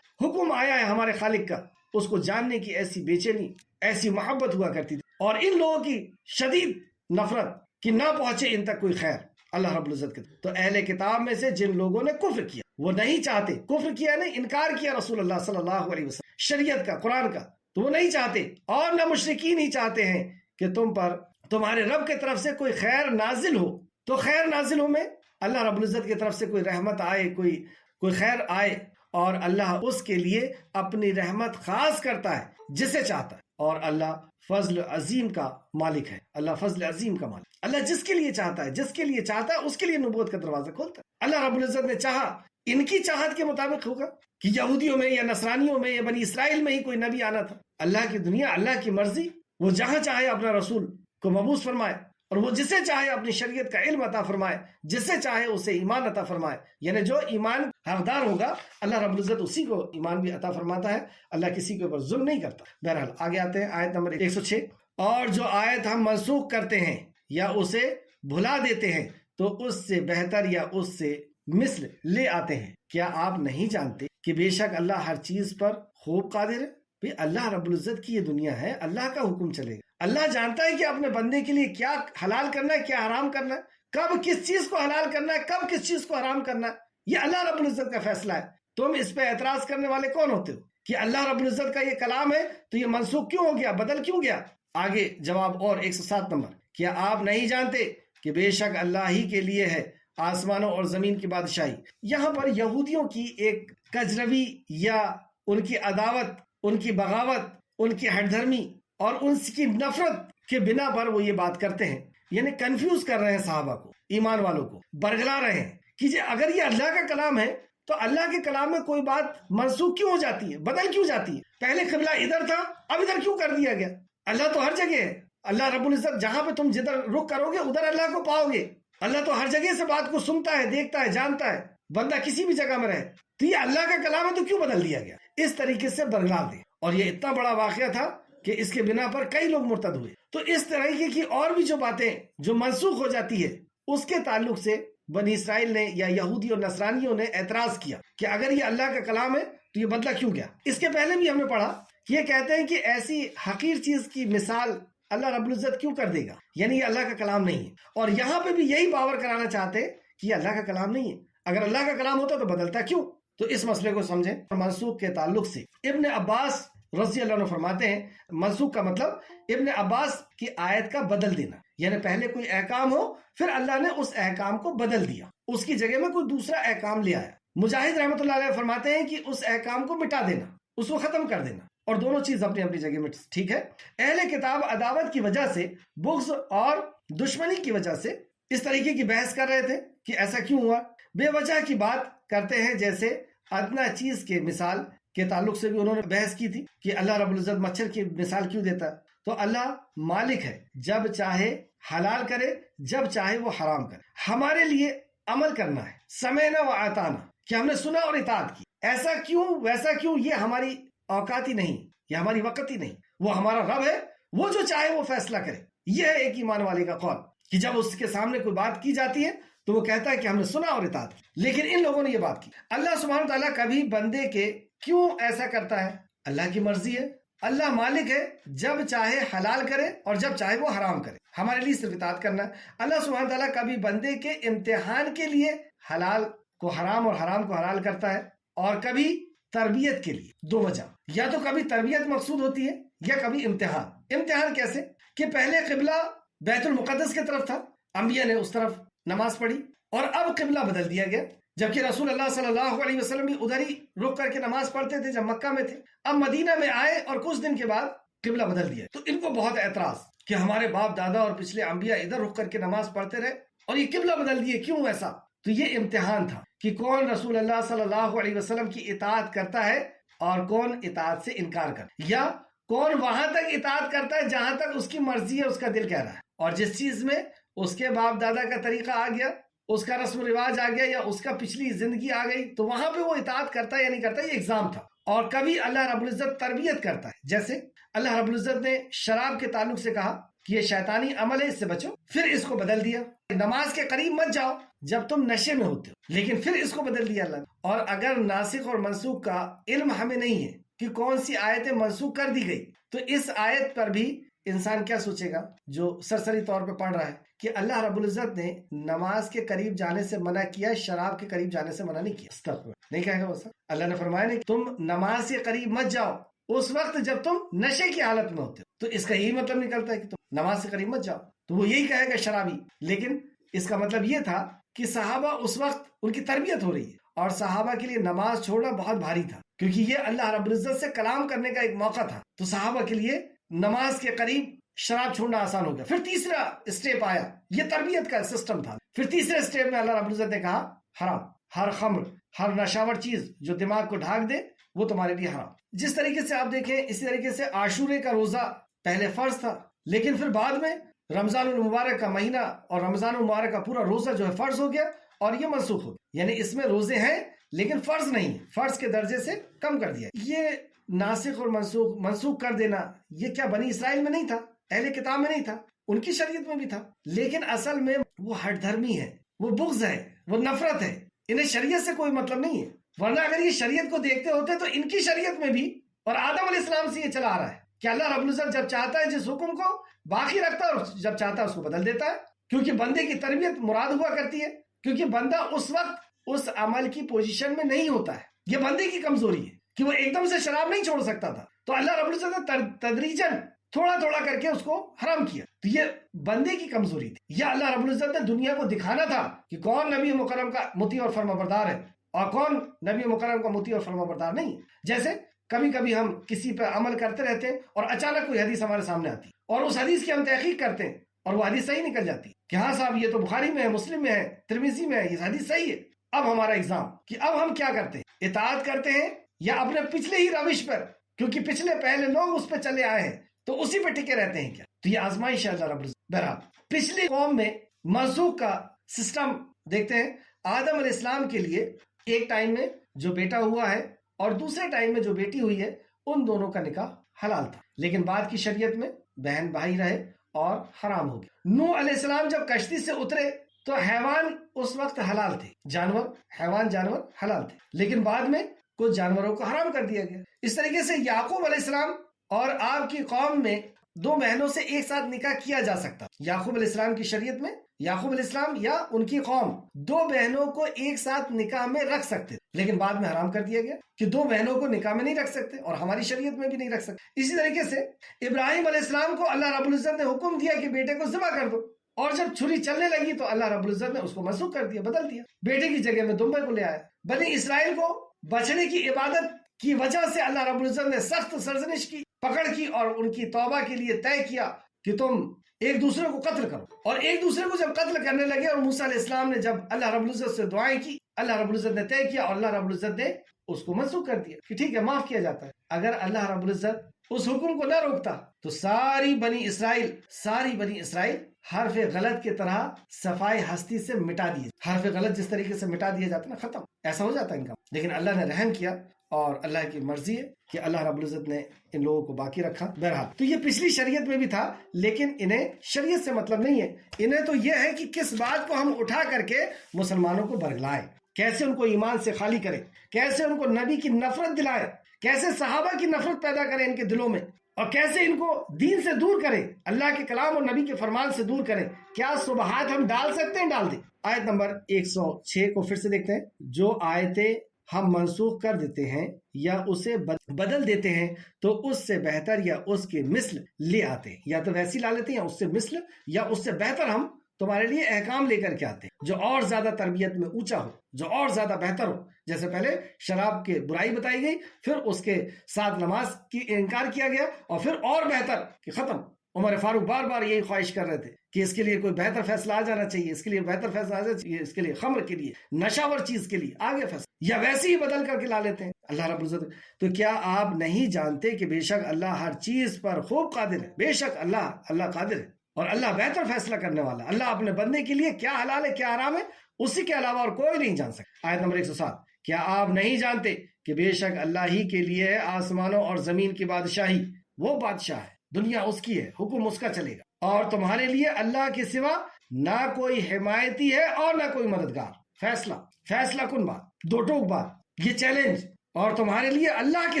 حکم آیا ہے ہمارے خالق کا، اس کو جاننے کی ایسی بے چینی، ایسی محبت ہوا کرتی تھی، اور ان لوگوں کی شدید نفرت کہ نہ پہنچے ان تک کوئی خیر اللہ رب العزت کے۔ تو اہل کتاب میں سے جن لوگوں نے کفر کیا، وہ نہیں چاہتے، کفر کیا نہیں، انکار کیا رسول اللہ صلی اللہ علیہ وسلم شریعت کا، قرآن کا، تو وہ نہیں چاہتے، اور نہ مشرکین ہی چاہتے ہیں کہ تم پر تمہارے رب کی طرف سے کوئی خیر نازل ہو۔ تو خیر نازل ہو میں اللہ رب العزت کی طرف سے کوئی رحمت آئے، کوئی خیر آئے، اور اللہ اس کے لیے اپنی رحمت خاص کرتا ہے جسے چاہتا ہے، اور اللہ فضل عظیم کا مالک ہے، اللہ فضل عظیم کا مالک۔ اللہ جس کے لیے چاہتا ہے، جس کے لیے چاہتا ہے اس کے لیے نبوت کا دروازہ کھولتا ہے۔ اللہ رب العزت نے چاہا، ان کی چاہت کے مطابق ہوگا کہ یہودیوں میں یا نصرانیوں میں یا بنی اسرائیل میں ہی کوئی نبی آنا تھا۔ اللہ کی دنیا، اللہ کی مرضی، وہ جہاں چاہے اپنا رسول کو مبعوث فرمائے، اور وہ جسے چاہے اپنی شریعت کا علم عطا فرمائے، جسے چاہے اسے ایمان عطا فرمائے، یعنی جو ایمان حقدار ہوگا اللہ رب العزت اسی کو ایمان بھی عطا فرماتا ہے۔ اللہ کسی کے اوپر ظلم نہیں کرتا۔ بہرحال آگے آتے ہیں آیت نمبر 106، اور جو آیت ہم منسوخ کرتے ہیں یا اسے بھلا دیتے ہیں تو اس سے بہتر یا اس سے مثل لے آتے ہیں۔ کیا آپ نہیں جانتے کہ بے شک اللہ ہر چیز پر خوب قادر ہے؟ بھی اللہ رب العزت کی یہ دنیا ہے، اللہ کا حکم چلے گا۔ اللہ جانتا ہے کہ اپنے بندے کے لیے کیا حلال کرنا ہے، کیا حرام کرنا ہے، کب کس چیز کو حلال کرنا ہے، کب کس چیز کو حرام کرنا ہے، یہ اللہ رب العزت کا فیصلہ ہے۔ تم اس پہ اعتراض کرنے والے کون ہوتے ہو کہ اللہ رب العزت کا یہ کلام ہے تو یہ منسوخ کیوں ہو گیا، بدل کیوں گیا؟ آگے جواب اور 107 نمبر، کیا آپ نہیں جانتے کہ بے شک اللہ ہی کے لیے ہے آسمانوں اور زمین کی بادشاہی۔ یہاں پر یہودیوں کی ایک کجروی یا ان کی عداوت، ان کی بغاوت، ان کی ہٹ دھرمی اور ان کی نفرت کے بنا پر وہ یہ بات کرتے ہیں، یعنی کنفیوز کر رہے ہیں صحابہ کو، ایمان والوں کو برگلا رہے ہیں کہ اگر یہ اللہ کا کلام ہے تو اللہ کے کلام میں کوئی بات منسوخ کیوں ہو جاتی ہے، بدل کیوں جاتی ہے؟ پہلے قبلہ ادھر تھا، اب ادھر کیوں کر دیا گیا؟ اللہ تو ہر جگہ ہے۔ اللہ رب العزت جہاں پہ تم جدھر رخ کرو گے ادھر اللہ کو پاؤ گے۔ اللہ تو ہر جگہ سے بات کو سنتا ہے، دیکھتا ہے، جانتا ہے، بندہ کسی بھی جگہ میں رہے۔ تو یہ اللہ کا کلام ہے تو کیوں بدل دیا گیا؟ اس طریقے سے برگلا دے۔ اور یہ اتنا بڑا واقعہ تھا کہ اس کے بنا پر کئی لوگ مرتد ہوئے۔ تو اس طریقے کی اور بھی جو باتیں جو منسوخ ہو جاتی ہے اس کے تعلق سے بنی اسرائیل نے یا یہودی اور نصرانیوں نے اعتراض کیا کہ اگر یہ اللہ کا کلام ہے تو یہ بدلا کیوں گیا؟ اس کے پہلے بھی ہم نے پڑھا کہ یہ کہتے ہیں کہ ایسی حقیر چیز کی مثال اللہ رب العزت کیوں کر دے گا، یعنی یہ اللہ کا کلام نہیں ہے۔ اور یہاں پہ بھی یہی باور کرانا چاہتے کہ یہ اللہ کا کلام نہیں ہے، اگر اللہ کا کلام ہوتا تو بدلتا کیوں؟ تو اس مسئلے کو سمجھیں۔ منسوخ کے تعلق سے ابن عباس رضی اللہ عنہ فرماتے ہیں، منسوخ کا مطلب ابن عباس کی آیت کا بدل دینا، یعنی پہلے کوئی احکام ہو پھر اللہ نے اس احکام کو بدل دیا، اس کی جگہ میں کوئی دوسرا احکام لے آیا۔ مجاہد رحمۃ اللہ علیہ فرماتے ہیں کہ اس احکام کو مٹا دینا، اس کو ختم کر دینا، اور دونوں چیز اپنی اپنی جگہ میں ٹھیک ہے۔ اہل کتاب عداوت کی وجہ سے، بغض اور دشمنی کی وجہ سے اس طریقے کی بحث کر رہے تھے کہ ایسا کیوں ہوا، بے وجہ کی بات کرتے ہیں، جیسے ادنا چیز کے مثال کے تعلق سے بھی انہوں نے بحث کی تھی کہ اللہ رب العزت مچھر کی مثال کیوں دیتا ہے؟ تو اللہ مالک ہے، جب چاہے حلال کرے، جب چاہے وہ حرام کرے۔ ہمارے لیے عمل کرنا ہے، سمعنا و اطعنا، کہ ہم نے سنا اور اطاعت کی۔ ایسا کیوں ویسا کیوں، یہ ہماری اوقات ہی نہیں، یہ ہماری وقت ہی نہیں، وہ ہمارا رب ہے، وہ جو چاہے وہ فیصلہ کرے۔ یہ ہے ایک ایمان والے کا قول کہ جب اس کے سامنے کوئی بات کی جاتی ہے تو وہ کہتا ہے کہ ہم نے سنا اور اطاعت کی۔ لیکن ان لوگوں نے یہ بات کی۔ اللہ سبحانہ تعالیٰ کبھی بندے کے کیوں ایسا کرتا ہے؟ اللہ کی مرضی ہے، اللہ مالک ہے، جب چاہے حلال کرے اور جب چاہے وہ حرام کرے، ہمارے لیے صرف اطاعت کرنا ہے۔ اللہ سبحانہ تعالیٰ کبھی بندے کے امتحان کے لیے حلال کو حرام اور حرام کو حلال کرتا ہے، اور کبھی تربیت کے لیے۔ دو وجہ، یا تو کبھی تربیت مقصود ہوتی ہے یا کبھی امتحان۔ امتحان کیسے کہ پہلے قبلہ بیت المقدس کی طرف تھا، انبیاء نے اس طرف نماز پڑھی، اور اب قبلہ بدل دیا گیا، جبکہ رسول اللہ صلی اللہ علیہ وسلم بھی ادھر ہی رک کر کے نماز پڑھتے تھے جب مکہ میں تھے۔ اب مدینہ میں آئے اور کچھ دن کے بعد قبلہ بدل دیا، تو ان کو بہت اعتراض کہ ہمارے باپ دادا اور پچھلے انبیاء ادھر رک کر کے نماز پڑھتے رہے اور یہ قبلہ بدل دیے، کیوں ایسا؟ تو یہ امتحان تھا کہ کون رسول اللہ صلی اللہ علیہ وسلم کی اطاعت کرتا ہے اور کون اطاعت سے انکار کرتا ہے، یا کون وہاں تک اطاعت کرتا ہے جہاں تک اس کی مرضی ہے، اس کا دل کہہ رہا ہے، اور جس چیز میں اس کے باپ دادا کا طریقہ آ گیا، اس کا رسم و رواج آ گیا، یا اس کا پچھلی زندگی آ گئی، تو وہاں پہ وہ اطاعت کرتا ہے یا نہیں کرتا، یہ ایگزام تھا۔ اور کبھی اللہ رب العزت تربیت کرتا ہے، جیسے اللہ رب العزت نے شراب کے تعلق سے کہا کہ یہ شیطانی عمل ہے، اس سے بچو، پھر اس کو بدل دیا، نماز کے قریب مت جاؤ جب تم نشے میں ہوتے ہو، لیکن پھر اس کو بدل دیا اللہ نے۔ اور اگر ناسخ اور منسوخ کا علم ہمیں نہیں ہے کہ کون سی آیتیں منسوخ کر دی گئی، تو اس آیت پر بھی انسان کیا سوچے گا جو سرسری طور پہ پڑھ رہا ہے کہ اللہ رب العزت نے نماز کے قریب جانے سے منع کیا، شراب کے قریب جانے سے منع نہیں کیا۔ استغفر، نہیں کہے گا وہ سر۔ اللہ نے فرمایا نہیں، تم نماز کے قریب مت جاؤ اس وقت جب تم نشے کی حالت میں ہوتے ہو، تو اس کا یہی مطلب نکلتا ہے کہ تم نماز سے قریب مت جاؤ، تو وہ یہی کہے گا شرابی۔ لیکن اس کا مطلب یہ تھا کہ صحابہ اس وقت ان کی تربیت ہو رہی ہے، اور صحابہ کے لیے نماز چھوڑنا بہت بھاری تھا، کیونکہ یہ اللہ رب العزت سے کلام کرنے کا ایک موقع تھا، تو صحابہ کے لیے نماز کے قریب شراب چھوڑنا آسان ہو گیا. پھر تیسرا اسٹیپ آیا, یہ تربیت کا سسٹم تھا. پھر تیسرے اسٹیپ میں اللہ رب العزت نے کہا حرام, ہر خمر, ہر نشاور چیز جو دماغ کو ڈھانک دے وہ تمہارے لیے حرام. جس طریقے سے آپ دیکھیں اسی طریقے سے عاشورے کا روزہ پہلے فرض تھا, لیکن پھر بعد میں رمضان المبارک کا مہینہ اور رمضان المبارک کا پورا روزہ جو ہے فرض ہو گیا اور یہ منسوخ ہو گیا. یعنی اس میں روزے ہیں لیکن فرض نہیں, فرض کے درجے سے کم کر دیا. یہ ناسخ اور منسوخ کر دینا یہ کیا بنی اسرائیل میں نہیں تھا, اہل کتاب میں نہیں تھا, ان کی شریعت میں بھی تھا, لیکن اصل میں وہ ہٹ دھرمی ہے, وہ بغض ہے, وہ نفرت ہے, انہیں شریعت سے کوئی مطلب نہیں ہے. ورنہ اگر یہ شریعت کو دیکھتے ہوتے تو ان کی شریعت میں بھی اور آدم علیہ السلام سے یہ چلا آ رہا ہے کہ اللہ رب العزت جب چاہتا ہے جس حکم کو باقی رکھتا ہے اور جب چاہتا ہے اس کو بدل دیتا ہے, کیونکہ بندے کی تربیت مراد ہوا کرتی ہے, کیونکہ بندہ اس وقت اس عمل کی پوزیشن میں نہیں ہوتا ہے. یہ بندے کی کمزوری ہے کہ وہ ایک دم سے شراب نہیں چھوڑ سکتا تھا, تو اللہ رب العزت نے تدریجاً تھوڑا تھوڑا کر کے اس کو حرام کیا. تو یہ بندے کی کمزوری تھی. یا اللہ رب العزت نے دنیا کو دکھانا تھا کہ کون نبی مکرم کا مطیع اور فرما بردار ہے اور کون نبی مکرم کا مطیع اور فرما بردار نہیں ہے. جیسے کبھی کبھی ہم کسی پہ عمل کرتے رہتے ہیں اور اچانک کوئی حدیث ہمارے سامنے آتی ہے اور اس حدیث کی ہم تحقیق کرتے ہیں اور وہ حدیث صحیح نکل جاتی ہے کہ ہاں صاحب یہ تو بخاری میں ہے, مسلم میں ہے, ترمذی میں ہے, یہ حدیث صحیح ہے. اب ہمارا ایگزام کہ اب ہم کیا کرتے ہیں, اطاعت کرتے ہیں یا اپنے پچھلے ہی روش پر, کیونکہ پہلے لوگ اس پہ چلے آئے ہیں تو اسی پہ ٹکے رہتے ہیں کیا. تو یہ آزمائش ہے اللہ رب العزت. بہرحال پچھلی قوم میں منسوخ کا سسٹم دیکھتے ہیں. آدم علیہ السلام کے لیے ایک ٹائم میں جو بیٹا ہوا ہے اور دوسرے ٹائم میں جو بیٹی ہوئی ہے ان دونوں کا نکاح حلال تھا, لیکن بعد کی شریعت میں بہن بھائی رہے اور حرام ہو گیا. نوح علیہ السلام جب کشتی سے اترے تو حیوان اس وقت حلال تھے, جانور حلال تھے, لیکن بعد میں کچھ جانوروں کو حرام کر دیا گیا. اس طریقے سے یعقوب علیہ السلام اور آپ کی قوم میں دو بہنوں سے ایک ساتھ نکاح کیا جا سکتا. یعقوب علیہ السلام کی شریعت میں یعقوب علیہ السلام یا ان کی قوم دو بہنوں کو ایک ساتھ نکاح میں رکھ سکتے, لیکن بعد میں حرام کر دیا گیا کہ دو بہنوں کو نکاح میں نہیں رکھ سکتے اور ہماری شریعت میں بھی نہیں رکھ سکتے. اسی طریقے سے ابراہیم علیہ السلام کو اللہ رب العزت نے حکم دیا کہ بیٹے کو ذبح کر دو, اور جب چھری چلنے لگی تو اللہ رب العزت نے اس کو منسوخ کر دیا, بدل دیا, بیٹے کی جگہ میں دمبے کو لے آیا. بنی اسرائیل کو بچڑے کی عبادت کی وجہ سے اللہ رب العزت نے سخت سرزنش کی, پکڑ کی اور ان کی توبہ کے لیے طے کیا کہ تم ایک دوسرے کو قتل کرو. اور ایک دوسرے کو جب قتل کرنے لگے اور موسیٰ علیہ السلام نے جب اللہ رب العزت سے دعائیں کی, اللہ رب العزت نے طے کیا اور اللہ رب العزت نے اس کو منسوخ کر دیا کہ ٹھیک ہے معاف کیا جاتا ہے. اگر اللہ رب العزت اس حکم کو نہ روکتا تو ساری بنی اسرائیل حرف غلط کی طرح صفائی ہستی سے مٹا دیے. حرف غلط جس طریقے سے مٹا دیا جاتا نا, ختم, ایسا ہو جاتا ان کا. لیکن اللہ نے رحم کیا اور اللہ کی مرضی ہے کہ اللہ رب العزت نے ان لوگوں کو باقی رکھا. بہرحال تو یہ پچھلی شریعت میں بھی تھا, لیکن انہیں شریعت سے مطلب نہیں ہے. انہیں تو یہ ہے کہ کس بات کو ہم اٹھا کر کے مسلمانوں کو برگلائیں, کیسے ان کو ایمان سے خالی کریں, کیسے ان کو نبی کی نفرت دلائیں, کیسے صحابہ کی نفرت پیدا کریں ان کے دلوں میں, اور کیسے ان کو دین سے دور کریں, اللہ کے کلام اور نبی کے فرمان سے دور کریں. کیا صبحات ہم ڈال سکتے ہیں؟ ڈال دیں. آیت نمبر 106 کو پھر سے دیکھتے ہیں. جو آیتیں ہم منسوخ کر دیتے ہیں یا اسے بدل دیتے ہیں تو اس سے بہتر یا اس کے مثل لے آتے ہیں, یا تو ویسی لا لیتے ہیں یا اس سے مثل یا اس سے بہتر ہم تمہارے لیے احکام لے کر کے آتے ہیں جو اور زیادہ تربیت میں اونچا ہو, جو اور زیادہ بہتر ہو. جیسے پہلے شراب کی برائی بتائی گئی, پھر اس کے ساتھ نماز کی انکار کیا گیا, اور پھر اور بہتر کہ ختم. عمر فاروق بار بار یہی خواہش کر رہے تھے کہ اس کے لیے کوئی بہتر فیصلہ آ جانا چاہیے, اس کے لیے بہتر فیصلہ آ جانا چاہیے, اس کے لیے خمر کے لیے, نشاور چیز کے لیے آگے فیصلہ, یا ویسے ہی بدل کر کے لا لیتے ہیں. اللہ رب العزت تو کیا آپ نہیں جانتے کہ بے شک اللہ ہر چیز پر خوب قادر ہے. بے شک اللہ قادر ہے اور اللہ بہتر فیصلہ کرنے والا. اللہ اپنے بندے کے لیے کیا حلال ہے کیا حرام ہے اسی کے علاوہ اور کوئی نہیں جان سکتا. آیت نمبر 107 کیا آپ نہیں جانتے کہ بے شک اللہ ہی کے لیے ہے آسمانوں اور زمین کی بادشاہی, وہ بادشاہ ہے, دنیا اس کی ہے, حکم اس کا چلے گا, اور تمہارے لیے اللہ کے سوا نہ کوئی حمایتی ہے اور نہ کوئی مددگار. فیصلہ کن بات, دو ٹوک بات, یہ چیلنج. اور تمہارے لیے اللہ کے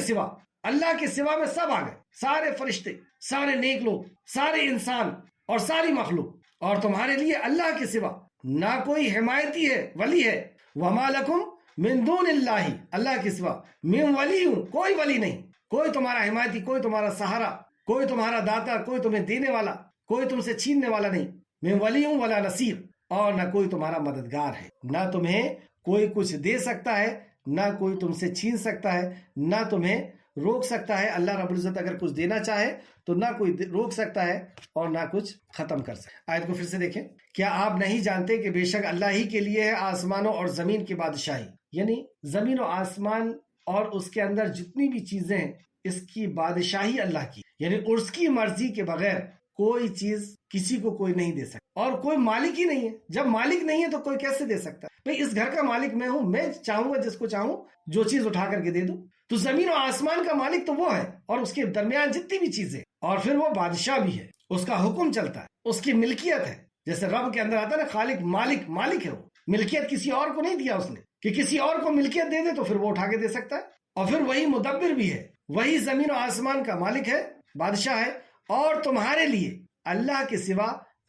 سوا میں سب آ گئے, سارے فرشتے, سارے نیک لوگ, سارے انسان اور ساری مخلوق, اور تمہارے لیے اللہ کے سوا نہ کوئی حمایتی ہے, ولی ہے. وَمَا لَكُمْ مِن دُونِ اللَّهِ, اللہ کے سوا من ولی, کوئی ولی نہیں, کوئی تمہارا حمایتی, کوئی تمہارا سہارا, کوئی تمہارا داتا, کوئی تمہیں دینے والا, کوئی تم سے چھیننے والا نہیں. من ولی ولا نصیر, اور نہ کوئی تمہارا مددگار ہے. نہ تمہیں کوئی کچھ دے سکتا ہے, نہ کوئی تم سے چھین سکتا ہے, نہ تمہیں روک سکتا ہے، اللہ رب العزت اگر کچھ دینا چاہے تو نہ کوئی روک سکتا ہے اور نہ کچھ ختم کر سکتا ہے۔ آیت کو پھر سے دیکھیں، کیا آپ نہیں جانتے کہ بے شک اللہ ہی کے لیے ہے آسمانوں اور زمین کی بادشاہی، یعنی زمین و آسمان اور اس کے اندر جتنی بھی چیزیں ہیں اس کی بادشاہی اللہ کی، یعنی اس کی مرضی کے بغیر کوئی چیز کسی کو کوئی نہیں دے سکتا، اور کوئی مالک ہی نہیں ہے۔ جب مالک نہیں ہے تو کوئی کیسے دے سکتا ہے؟ بھئی اس گھر کا مالک میں ہوں، میں چاہوں گا جس کو چاہوں جو چیز اٹھا کر کے دے دوں، تو زمین و آسمان کا مالک تو وہ ہے، اور اس کے درمیان جتنی بھی چیزیں، اور پھر وہ بادشاہ بھی ہے، اس کا حکم چلتا ہے، اس کی ملکیت ہے۔ جیسے رب کے اندر آتا ہے نا خالق، مالک، مالک ہے وہ، ملکیت کسی اور کو نہیں دیا اس نے کہ کسی اور کو ملکیت دے دے تو پھر وہ اٹھا کے دے سکتا ہے۔ اور پھر وہی مدبر بھی ہے، وہی زمین و آسمان کا مالک ہے، بادشاہ ہے، اور تمہارے لیے اللہ کے سوا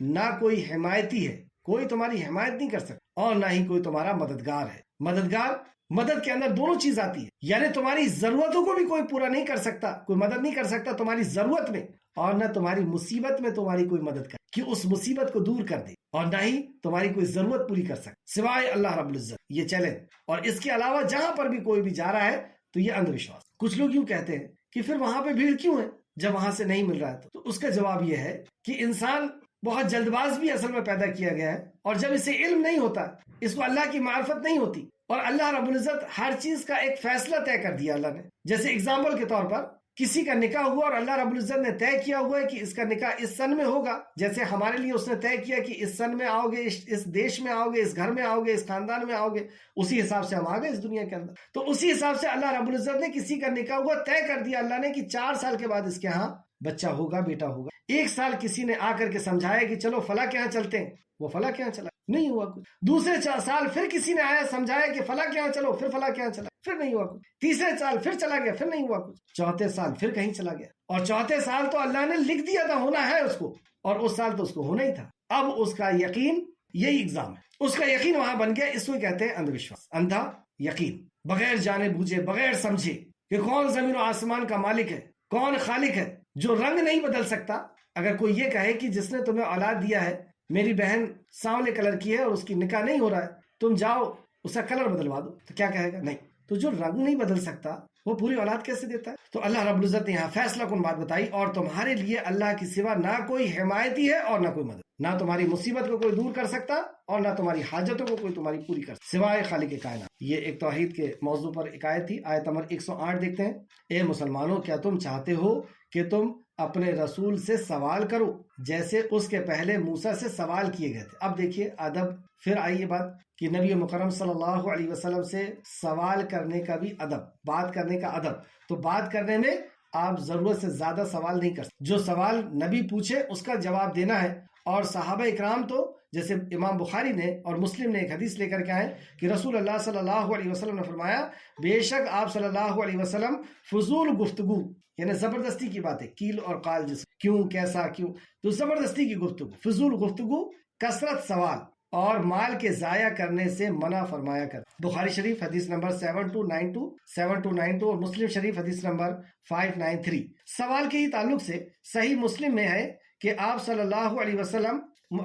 نہ کوئی حمایتی ہے، کوئی تمہاری حمایت نہیں کر سکتا، اور نہ ہی کوئی تمہارا مددگار ہے۔ مددگار، مدد کے اندر دونوں چیز آتی ہے، یعنی تمہاری ضرورتوں کو بھی کوئی پورا نہیں کر سکتا، کوئی مدد نہیں کر سکتا تمہاری ضرورت میں، اور نہ تمہاری مصیبت میں تمہاری کوئی مدد کر کہ اس مصیبت کو دور کر دے، اور نہ ہی تمہاری کوئی ضرورت پوری کر سکتا سوائے اللہ رب العزت۔ یہ چیلنج، اور اس کے علاوہ جہاں پر بھی کوئی بھی جا رہا ہے تو یہ اندھ وشواس۔ کچھ لوگ یوں کہتے ہیں کہ پھر وہاں پہ بھیڑ کیوں ہے جب وہاں سے نہیں مل رہا ہے؟ تو اس کا جواب یہ ہے کہ انسان بہت جلد باز بھی اصل میں پیدا کیا گیا ہے، اور جب اسے علم نہیں ہوتا، اس کو اللہ کی معرفت نہیں ہوتی، اور اللہ رب العزت ہر چیز کا ایک فیصلہ طے کر دیا اللہ نے۔ جیسے اگزامپل کے طور پر کسی کا نکاح ہوا اور اللہ رب العزت نے طے کیا ہوا ہے کہ اس کا نکاح اس سن میں ہوگا، جیسے ہمارے لیے اس نے طے کیا کہ اس سن میں آؤ گے، اس دیش میں آؤ گے، اس گھر میں آؤ گے، اس خاندان میں آؤ گے، اسی حساب سے ہم آ گئے اس دنیا کے اندر۔ تو اسی حساب سے اللہ رب العزت نے کسی کا نکاح ہوا طے کر دیا اللہ نے کہ 4 سال کے بعد اس کے ہاں بچہ ہوگا، بیٹا ہوگا۔ 1 سال کسی نے آ کر کے سمجھایا کہ چلو فلاں کے یہاں چلتے ہیں، وہ فلاں کے یہاں چلا، نہیں ہوا کچھ۔ دوسرے 4 سال پھر کسی نے آیا سمجھایا کہ فلاں کے یہاں چلو، پھر فلاں کے یہاں چلا، پھر نہیں ہوا کچھ۔ تیسرے سال پھر چلا گیا، پھر نہیں ہوا کچھ۔ چوتھے سال پھر کہیں چلا گیا، اور چوتھے سال تو اللہ نے لکھ دیا تھا ہونا ہے اس کو، اور اس سال تو اس کو ہونا ہی تھا۔ اب اس کا یقین، یہی ایگزام ہے، اس کا یقین وہاں بن گیا۔ اس کو کہتے ہیں اندھ وشواس، اندھا یقین، بغیر جانے بوجھے، بغیر سمجھے کہ کون زمین و آسمان کا مالک ہے، کون خالق ہے، جو رنگ نہیں بدل سکتا۔ اگر کوئی یہ کہے کہ جس نے تمہیں اولاد دیا ہے، میری بہن سانولے کلر کی ہے اور اس کی نکاح نہیں ہو رہا ہے، تم جاؤ اس کا کلر بدلوا دو، تو کیا کہے گا؟ نہیں۔ تو جو رنگ نہیں بدل سکتا وہ پوری اولاد کیسے دیتا ہے؟ تو اللہ رب العزت نے یہاں فیصلہ کن بات بتائی، اور تمہارے لیے اللہ کے سوا نہ کوئی حمایتی ہے اور نہ کوئی مدد، نہ تمہاری مصیبت کو کوئی دور کر سکتا اور نہ تمہاری حاجتوں کو کوئی تمہاری پوری کر سکتا سوائے خالق کائنات۔ یہ ایک توحید کے موضوع پر ایک آیت تھی، آیت نمبر 108 دیکھتے ہیں۔ اے مسلمانوں، کیا تم چاہتے ہو کہ تم اپنے رسول سے سوال کرو جیسے اس کے پہلے موسیٰ سے سوال کیے گئے تھے؟ اب دیکھیے ادب، پھر آئیے بات کہ نبی مکرم صلی اللہ علیہ وسلم سے سوال کرنے کا بھی ادب، بات کرنے کا ادب۔ تو بات کرنے میں آپ ضرورت سے زیادہ سوال نہیں کر سکتے، جو سوال نبی پوچھے اس کا جواب دینا ہے۔ اور صحابہ اکرام تو جیسے امام بخاری نے اور مسلم نے ایک حدیث لے کر کے آئے کہ رسول اللہ صلی اللہ علیہ وسلم نے فرمایا، بے شک آپ صلی اللہ علیہ وسلم فضول گفتگو، یعنی زبردستی کی باتیں، کیل اور قال، جس کیوں، کیسا، کیوں، تو زبردستی کی گفتگو، فضول گفتگو، کثرت سوال اور مال کے ضائع کرنے سے منع فرمایا کر۔ بخاری شریف حدیث نمبر 7292 اور مسلم شریف حدیث نمبر 593۔ سوال کے ہی تعلق سے صحیح مسلم میں ہے کہ آپ صلی اللہ علیہ وسلم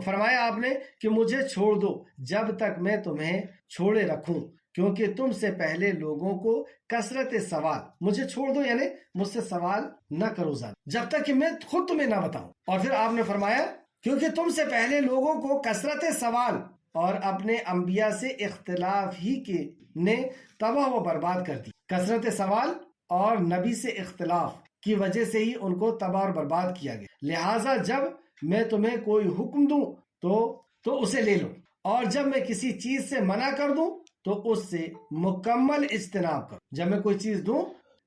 فرمایا آپ نے کہ مجھے چھوڑ دو جب تک میں تمہیں چھوڑے رکھوں، کیونکہ تم سے پہلے لوگوں کو کثرت سوال، مجھے چھوڑ دو یعنی مجھ سے سوال نہ کرو زیادہ جب تک کہ میں خود تمہیں نہ بتاؤں۔ اور پھر آپ نے فرمایا کیونکہ تم سے پہلے لوگوں کو کثرت سوال اور اپنے انبیاء سے اختلاف ہی کے نے تباہ و برباد کر دی۔ کثرت سوال اور نبی سے اختلاف کی وجہ سے ہی ان کو تباہ اور برباد کیا گیا۔ لہٰذا جب میں تمہیں کوئی حکم دوں تو اسے لے لو، اور جب میں کسی چیز سے منع کر دوں تو اس سے مکمل اجتناب کرو۔ جب میں کوئی چیز دوں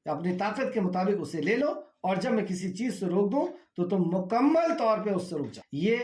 اپنی طاقت کے مطابق اسے لے لو، اور جب میں کسی چیز سے روک دوں تو تم مکمل طور پہ اس سے رک جاؤ۔ یہ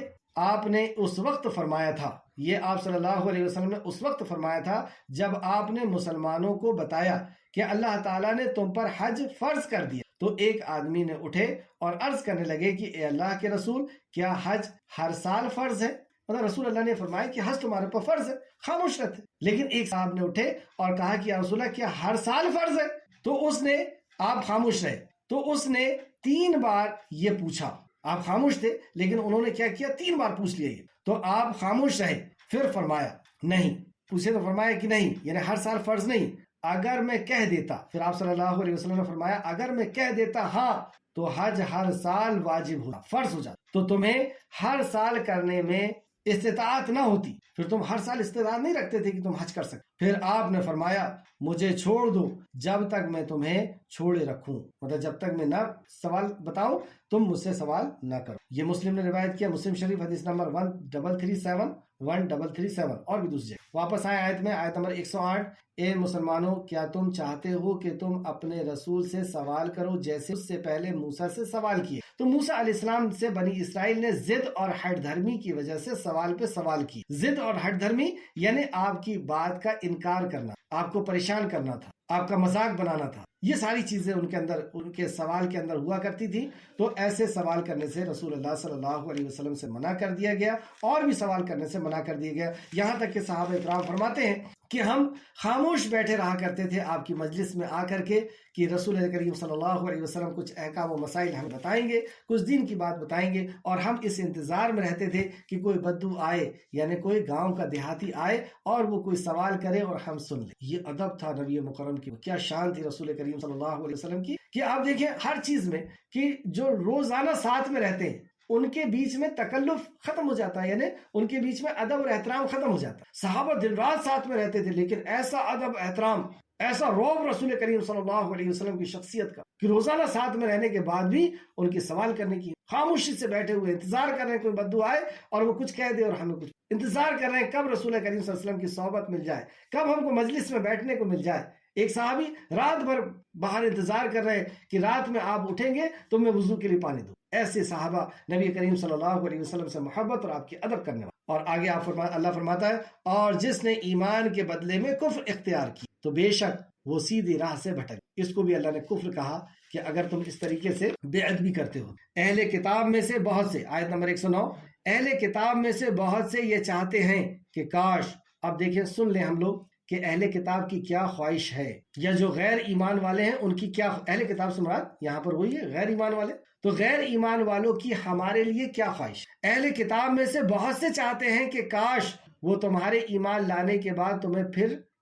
آپ نے اس وقت فرمایا تھا، یہ آپ صلی اللہ علیہ وسلم نے اس وقت فرمایا تھا جب آپ نے مسلمانوں کو بتایا کہ اللہ تعالیٰ نے تم پر حج فرض کر دیا۔ تو ایک آدمی نے اٹھے اور عرض کرنے لگے کہ اے اللہ کے رسول، کیا حج ہر سال فرض ہے؟ مطلب رسول اللہ نے فرمایا کہ حج تمہارے پر فرض ہے، خاموش رہتے۔ لیکن ایک صاحب نے اٹھے اور کہا کہ یا رسول اللہ، کیا ہر سال فرض ہے؟ تو اس نے، آپ خاموش رہے، تو اس نے 3 بار یہ پوچھا۔ آپ خاموش تھے لیکن انہوں نے کیا کیا، 3 بار پوچھ لیا یہ، تو آپ خاموش رہے۔ پھر فرمایا نہیں، پوچھے تو فرمایا کہ نہیں، یعنی ہر سال فرض نہیں، اگر میں کہہ دیتا، پھر آپ صلی اللہ علیہ وسلم نے فرمایا اگر میں کہہ دیتا ہاں تو حج ہر سال واجب ہوتا، فرض ہو جاتا، تو تمہیں ہر سال کرنے میں استطاعت نہ ہوتی، پھر تم ہر سال استطاعت نہیں رکھتے تھے کہ تم حج کر سکتے۔ پھر آپ نے فرمایا مجھے چھوڑ دو جب تک میں تمہیں چھوڑے رکھوں، مطلب جب تک میں نہ سوال بتاؤں تم مجھ سے سوال نہ کرو۔ یہ مسلم نے روایت کیا، مسلم شریف حدیث نمبر 1337 اور بھی دوسری جگہ۔ واپس آئے آیت میں، آیت نمبر 108، اے مسلمانوں کیا تم چاہتے ہو کہ تم اپنے رسول سے سوال کرو جیسے اس سے پہلے موسیٰ سے سوال کیے؟ تو موسیٰ علیہ السلام سے بنی اسرائیل نے ضد اور ہٹ دھرمی کی وجہ سے سوال پہ سوال کی۔ ضد اور ہٹ دھرمی یعنی آپ کی بات کا انکار کرنا، آپ کو پریشان کرنا تھا، آپ کا مذاق بنانا تھا، یہ ساری چیزیں ان کے اندر، ان کے سوال کے اندر ہوا کرتی تھی۔ تو ایسے سوال کرنے سے رسول اللہ صلی اللہ علیہ وسلم سے منع کر دیا گیا، اور بھی سوال کرنے سے منع کر دیا گیا، یہاں تک کہ صحابہ اکرام فرماتے ہیں کہ ہم خاموش بیٹھے رہا کرتے تھے آپ کی مجلس میں آ کر کے کہ رسول کریم صلی اللہ علیہ وسلم کچھ احکام و مسائل ہمیں بتائیں گے، کچھ دین کی بات بتائیں گے، اور ہم اس انتظار میں رہتے تھے کہ کوئی بدو آئے، یعنی کوئی گاؤں کا دیہاتی آئے اور وہ کوئی سوال کرے اور ہم سن لیں۔ یہ ادب تھا نبی مکرم کی، کیا شان تھی رسول کریم صلی اللہ علیہ وسلم کی کہ آپ دیکھیں ہر چیز میں کہ جو روزانہ ساتھ میں رہتے ہیں ان کے بیچ میں تکلف ختم ہو جاتا ہے، یعنی ان کے بیچ میں ادب اور احترام ختم ہو جاتا ہے۔ صحابہ دن رات ساتھ میں رہتے تھے، لیکن ایسا ادب احترام، ایسا رعب رسول کریم صلی اللہ علیہ وسلم کی شخصیت کا کہ روزانہ ساتھ میں رہنے کے بعد بھی ان کی سوال کرنے کی خاموشی سے بیٹھے ہوئے انتظار کر رہے ہیں کوئی بدو آئے اور وہ کچھ کہہ دے، اور ہمیں کچھ انتظار کر رہے ہیں کب رسول کریم صلی اللہ علیہ وسلم کی صحبت مل جائے، کب ہم کو مجلس میں بیٹھنے کو مل جائے۔ ایک صحابی رات بھر باہر انتظار کر رہے کہ رات میں آپ اٹھیں گے تو میں وضو کے لیے پانی دوں۔ ایسے صحابہ نبی کریم صلی اللہ علیہ وسلم سے محبت اور آپ کی ادب کرنے والے۔ اور آگے اللہ فرماتا ہے اور جس نے ایمان کے بدلے میں کفر اختیار کی تو بے شک وہ سیدھی راہ سے بھٹک۔ اس کو بھی اللہ نے کفر کہا کہ اگر تم اس طریقے سے بے ادبی کرتے ہو۔ اہل کتاب میں سے بہت سے، آیت نمبر 109، اہل کتاب میں سے بہت سے یہ چاہتے ہیں کہ کاش، اب دیکھیں سن لیں ہم لوگ کہ اہل کتاب کی کیا خواہش ہے، یا جو غیر ایمان والے ہیں ان کی کیا، اہل کتاب سے مراد یہاں پر وہی ہے غیر ایمان والے، تو غیر ایمان والوں کی ہمارے لیے کیا خواہش۔ اہل کتاب میں سے بہت سے چاہتے ہیں کہ کاش وہ تمہارے ایمان لانے کے بعد تمہیں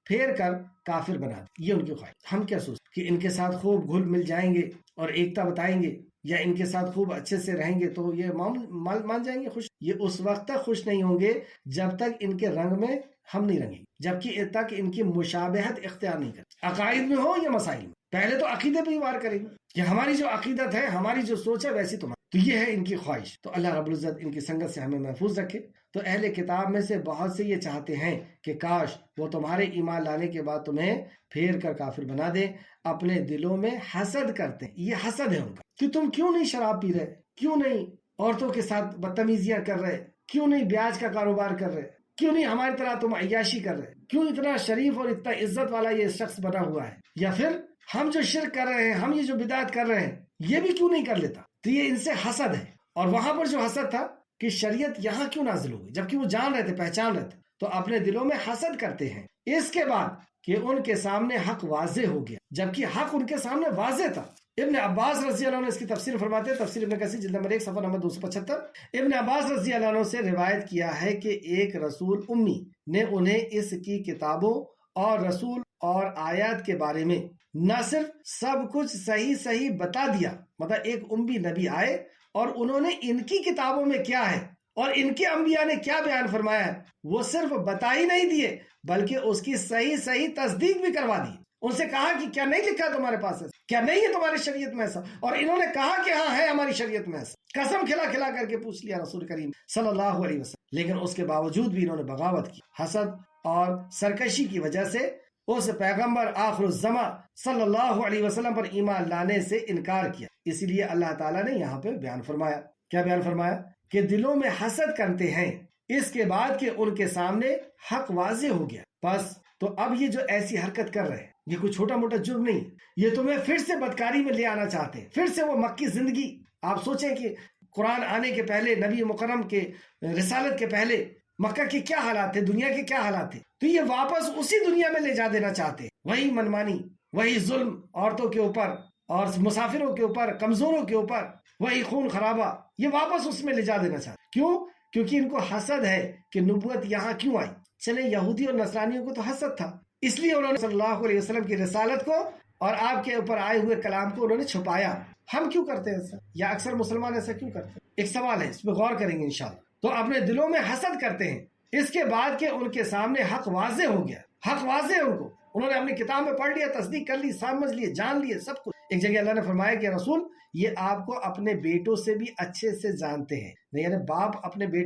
پھیر کر کافر بنا دے، یہ ان کی خواہش۔ ہم کیا سوچتے کہ ان کے ساتھ خوب گھل مل جائیں گے اور ایکتا بتائیں گے، یا ان کے ساتھ خوب اچھے سے رہیں گے تو یہ مان جائیں گے خوش؟ یہ اس وقت تک خوش نہیں ہوں گے جب تک ان کے رنگ میں ہم نہیں رنگیں، جبکہ تک ان کی مشابہت اختیار نہیں کرتے، عقائد میں ہو یا مسائل میں۔ پہلے تو عقیدے پہ ہی وار کریں گے کہ ہماری جو عقیدت ہے، ہماری جو سوچ ہے ویسی تمہاری، تو یہ ہے ان کی خواہش۔ تو اللہ رب العزت ان کی سنگت سے ہمیں محفوظ رکھے۔ تو اہل کتاب میں سے بہت سے یہ چاہتے ہیں کہ کاش وہ تمہارے ایمان لانے کے بعد تمہیں پھیر کر کافر بنا دیں، اپنے دلوں میں حسد کرتے ہیں، یہ حسد ہے ان کا کہ تم کیوں نہیں شراب پی رہے، کیوں نہیں عورتوں کے ساتھ بدتمیزیاں کر رہے، کیوں نہیں بیاج کا کاروبار کر رہے، کیوں نہیں ہماری طرح تم عیاشی کر رہے، کیوں اتنا شریف اور اتنا عزت والا یہ شخص بنا ہوا ہے، یا پھر ہم جو شرک کر رہے ہیں، ہم یہ جو بدعت کر رہے ہیں، یہ بھی کیوں نہیں کر لیتا۔ تو یہ ان سے حسد ہے۔ اور وہاں پر جو حسد تھا کہ شریعت یہاں کیوں نازل ہو گئی، جبکہ وہ جان رہے تھے، پہچان رہے تھے، تو اپنے دلوں میں حسد کرتے ہیں اس کے بعد کہ ان کے سامنے حق واضح ہو گیا، جبکہ حق ان کے سامنے واضح تھا۔ ابن عباس رضی اللہ عنہ اس کی تفسیر فرماتے ہیں، تفسیر ابن کثیر جلد نمبر 1 صفحہ نمبر 275۔ ابن عباس رضی اللہ عنہ سے روایت کیا ہے کہ ایک رسول امی نے انہیں اس کی کتابوں اور رسول اور آیات کے بارے میں نہ صرف سب کچھ صحیح بتا دیا، مطلب ایک امی نبی آئے اور انہوں نے ان کی کتابوں میں کیا ہے اور ان کے انبیاء نے کیا بیان فرمایا ہے وہ صرف بتا ہی نہیں دیے، بلکہ اس کی صحیح تصدیق بھی کروا دی۔ ان سے کہا کہ کیا نہیں لکھا تمہارے پاس ایسا، کیا نہیں ہے تمہاری شریعت میں ایسا، اور انہوں نے کہا کہ ہاں ہے ہماری شریعت میں ایسا، قسم کھلا کر کے پوچھ لیا رسول کریم صلی اللہ علیہ وسلم، لیکن اس کے باوجود بھی انہوں نے بغاوت کی، حسد اور سرکشی کی وجہ سے اس پیغمبر آخر الزماں صلی اللہ علیہ وسلم پر ایمان لانے سے انکار کیا۔ اسی لیے اللہ تعالیٰ نے یہاں پہ بیان فرمایا، کیا بیان فرمایا کہ دلوں میں حسد کرتے ہیں اس کے بعد کہ ان کے سامنے حق واضح ہو گیا۔ بس تو اب یہ جو ایسی حرکت کر رہے ہیں یہ کوئی چھوٹا موٹا جرم نہیں، یہ تمہیں پھر سے بدکاری میں لے آنا چاہتے ہیں، پھر سے وہ مکی زندگی۔ آپ سوچیں کہ قرآن آنے کے پہلے، نبی مکرم کے رسالت کے پہلے مکہ کے کیا حالات تھے، دنیا کے کیا حالات تھے، تو یہ واپس اسی دنیا میں لے جا دینا چاہتے ہیں، وہی منمانی، وہی ظلم عورتوں کے اوپر اور مسافروں کے اوپر، کمزوروں کے اوپر، وہی خون خرابہ، یہ واپس اس میں لے جا دینا چاہتے ہیں۔ کیوں؟ کیونکہ ان کو حسد ہے کہ نبوت یہاں کیوں آئی۔ چلے یہودی اور نصرانیوں کو تو حسد تھا اس لیے انہوں نے صلی اللہ علیہ وسلم کی رسالت کو اور آپ کے اوپر آئے ہوئے کلام کو انہوں نے چھپایا۔ ہم کیوں کرتے ہیں ایسا، یا اکثر مسلمان ایسا کیوں کرتے ہیں؟ ایک سوال ہے، اس پہ غور کریں گے انشاءاللہ۔ تو اپنے دلوں میں حسد کرتے ہیں اس کے بعد کہ ان کے سامنے حق واضح ہو گیا، حق واضح ہے ان کو، انہوں نے اپنی کتاب میں پڑھ لیا، تصدیق کر لی، سمجھ لیے، جان لیے سب کچھ۔ ایک جگہ اللہ نے فرمایا کہ رسول یہ آپ کو اپنے بیٹوں سے بھی اچھے سے جانتے ہیں، یعنی باپ اپنے بیٹے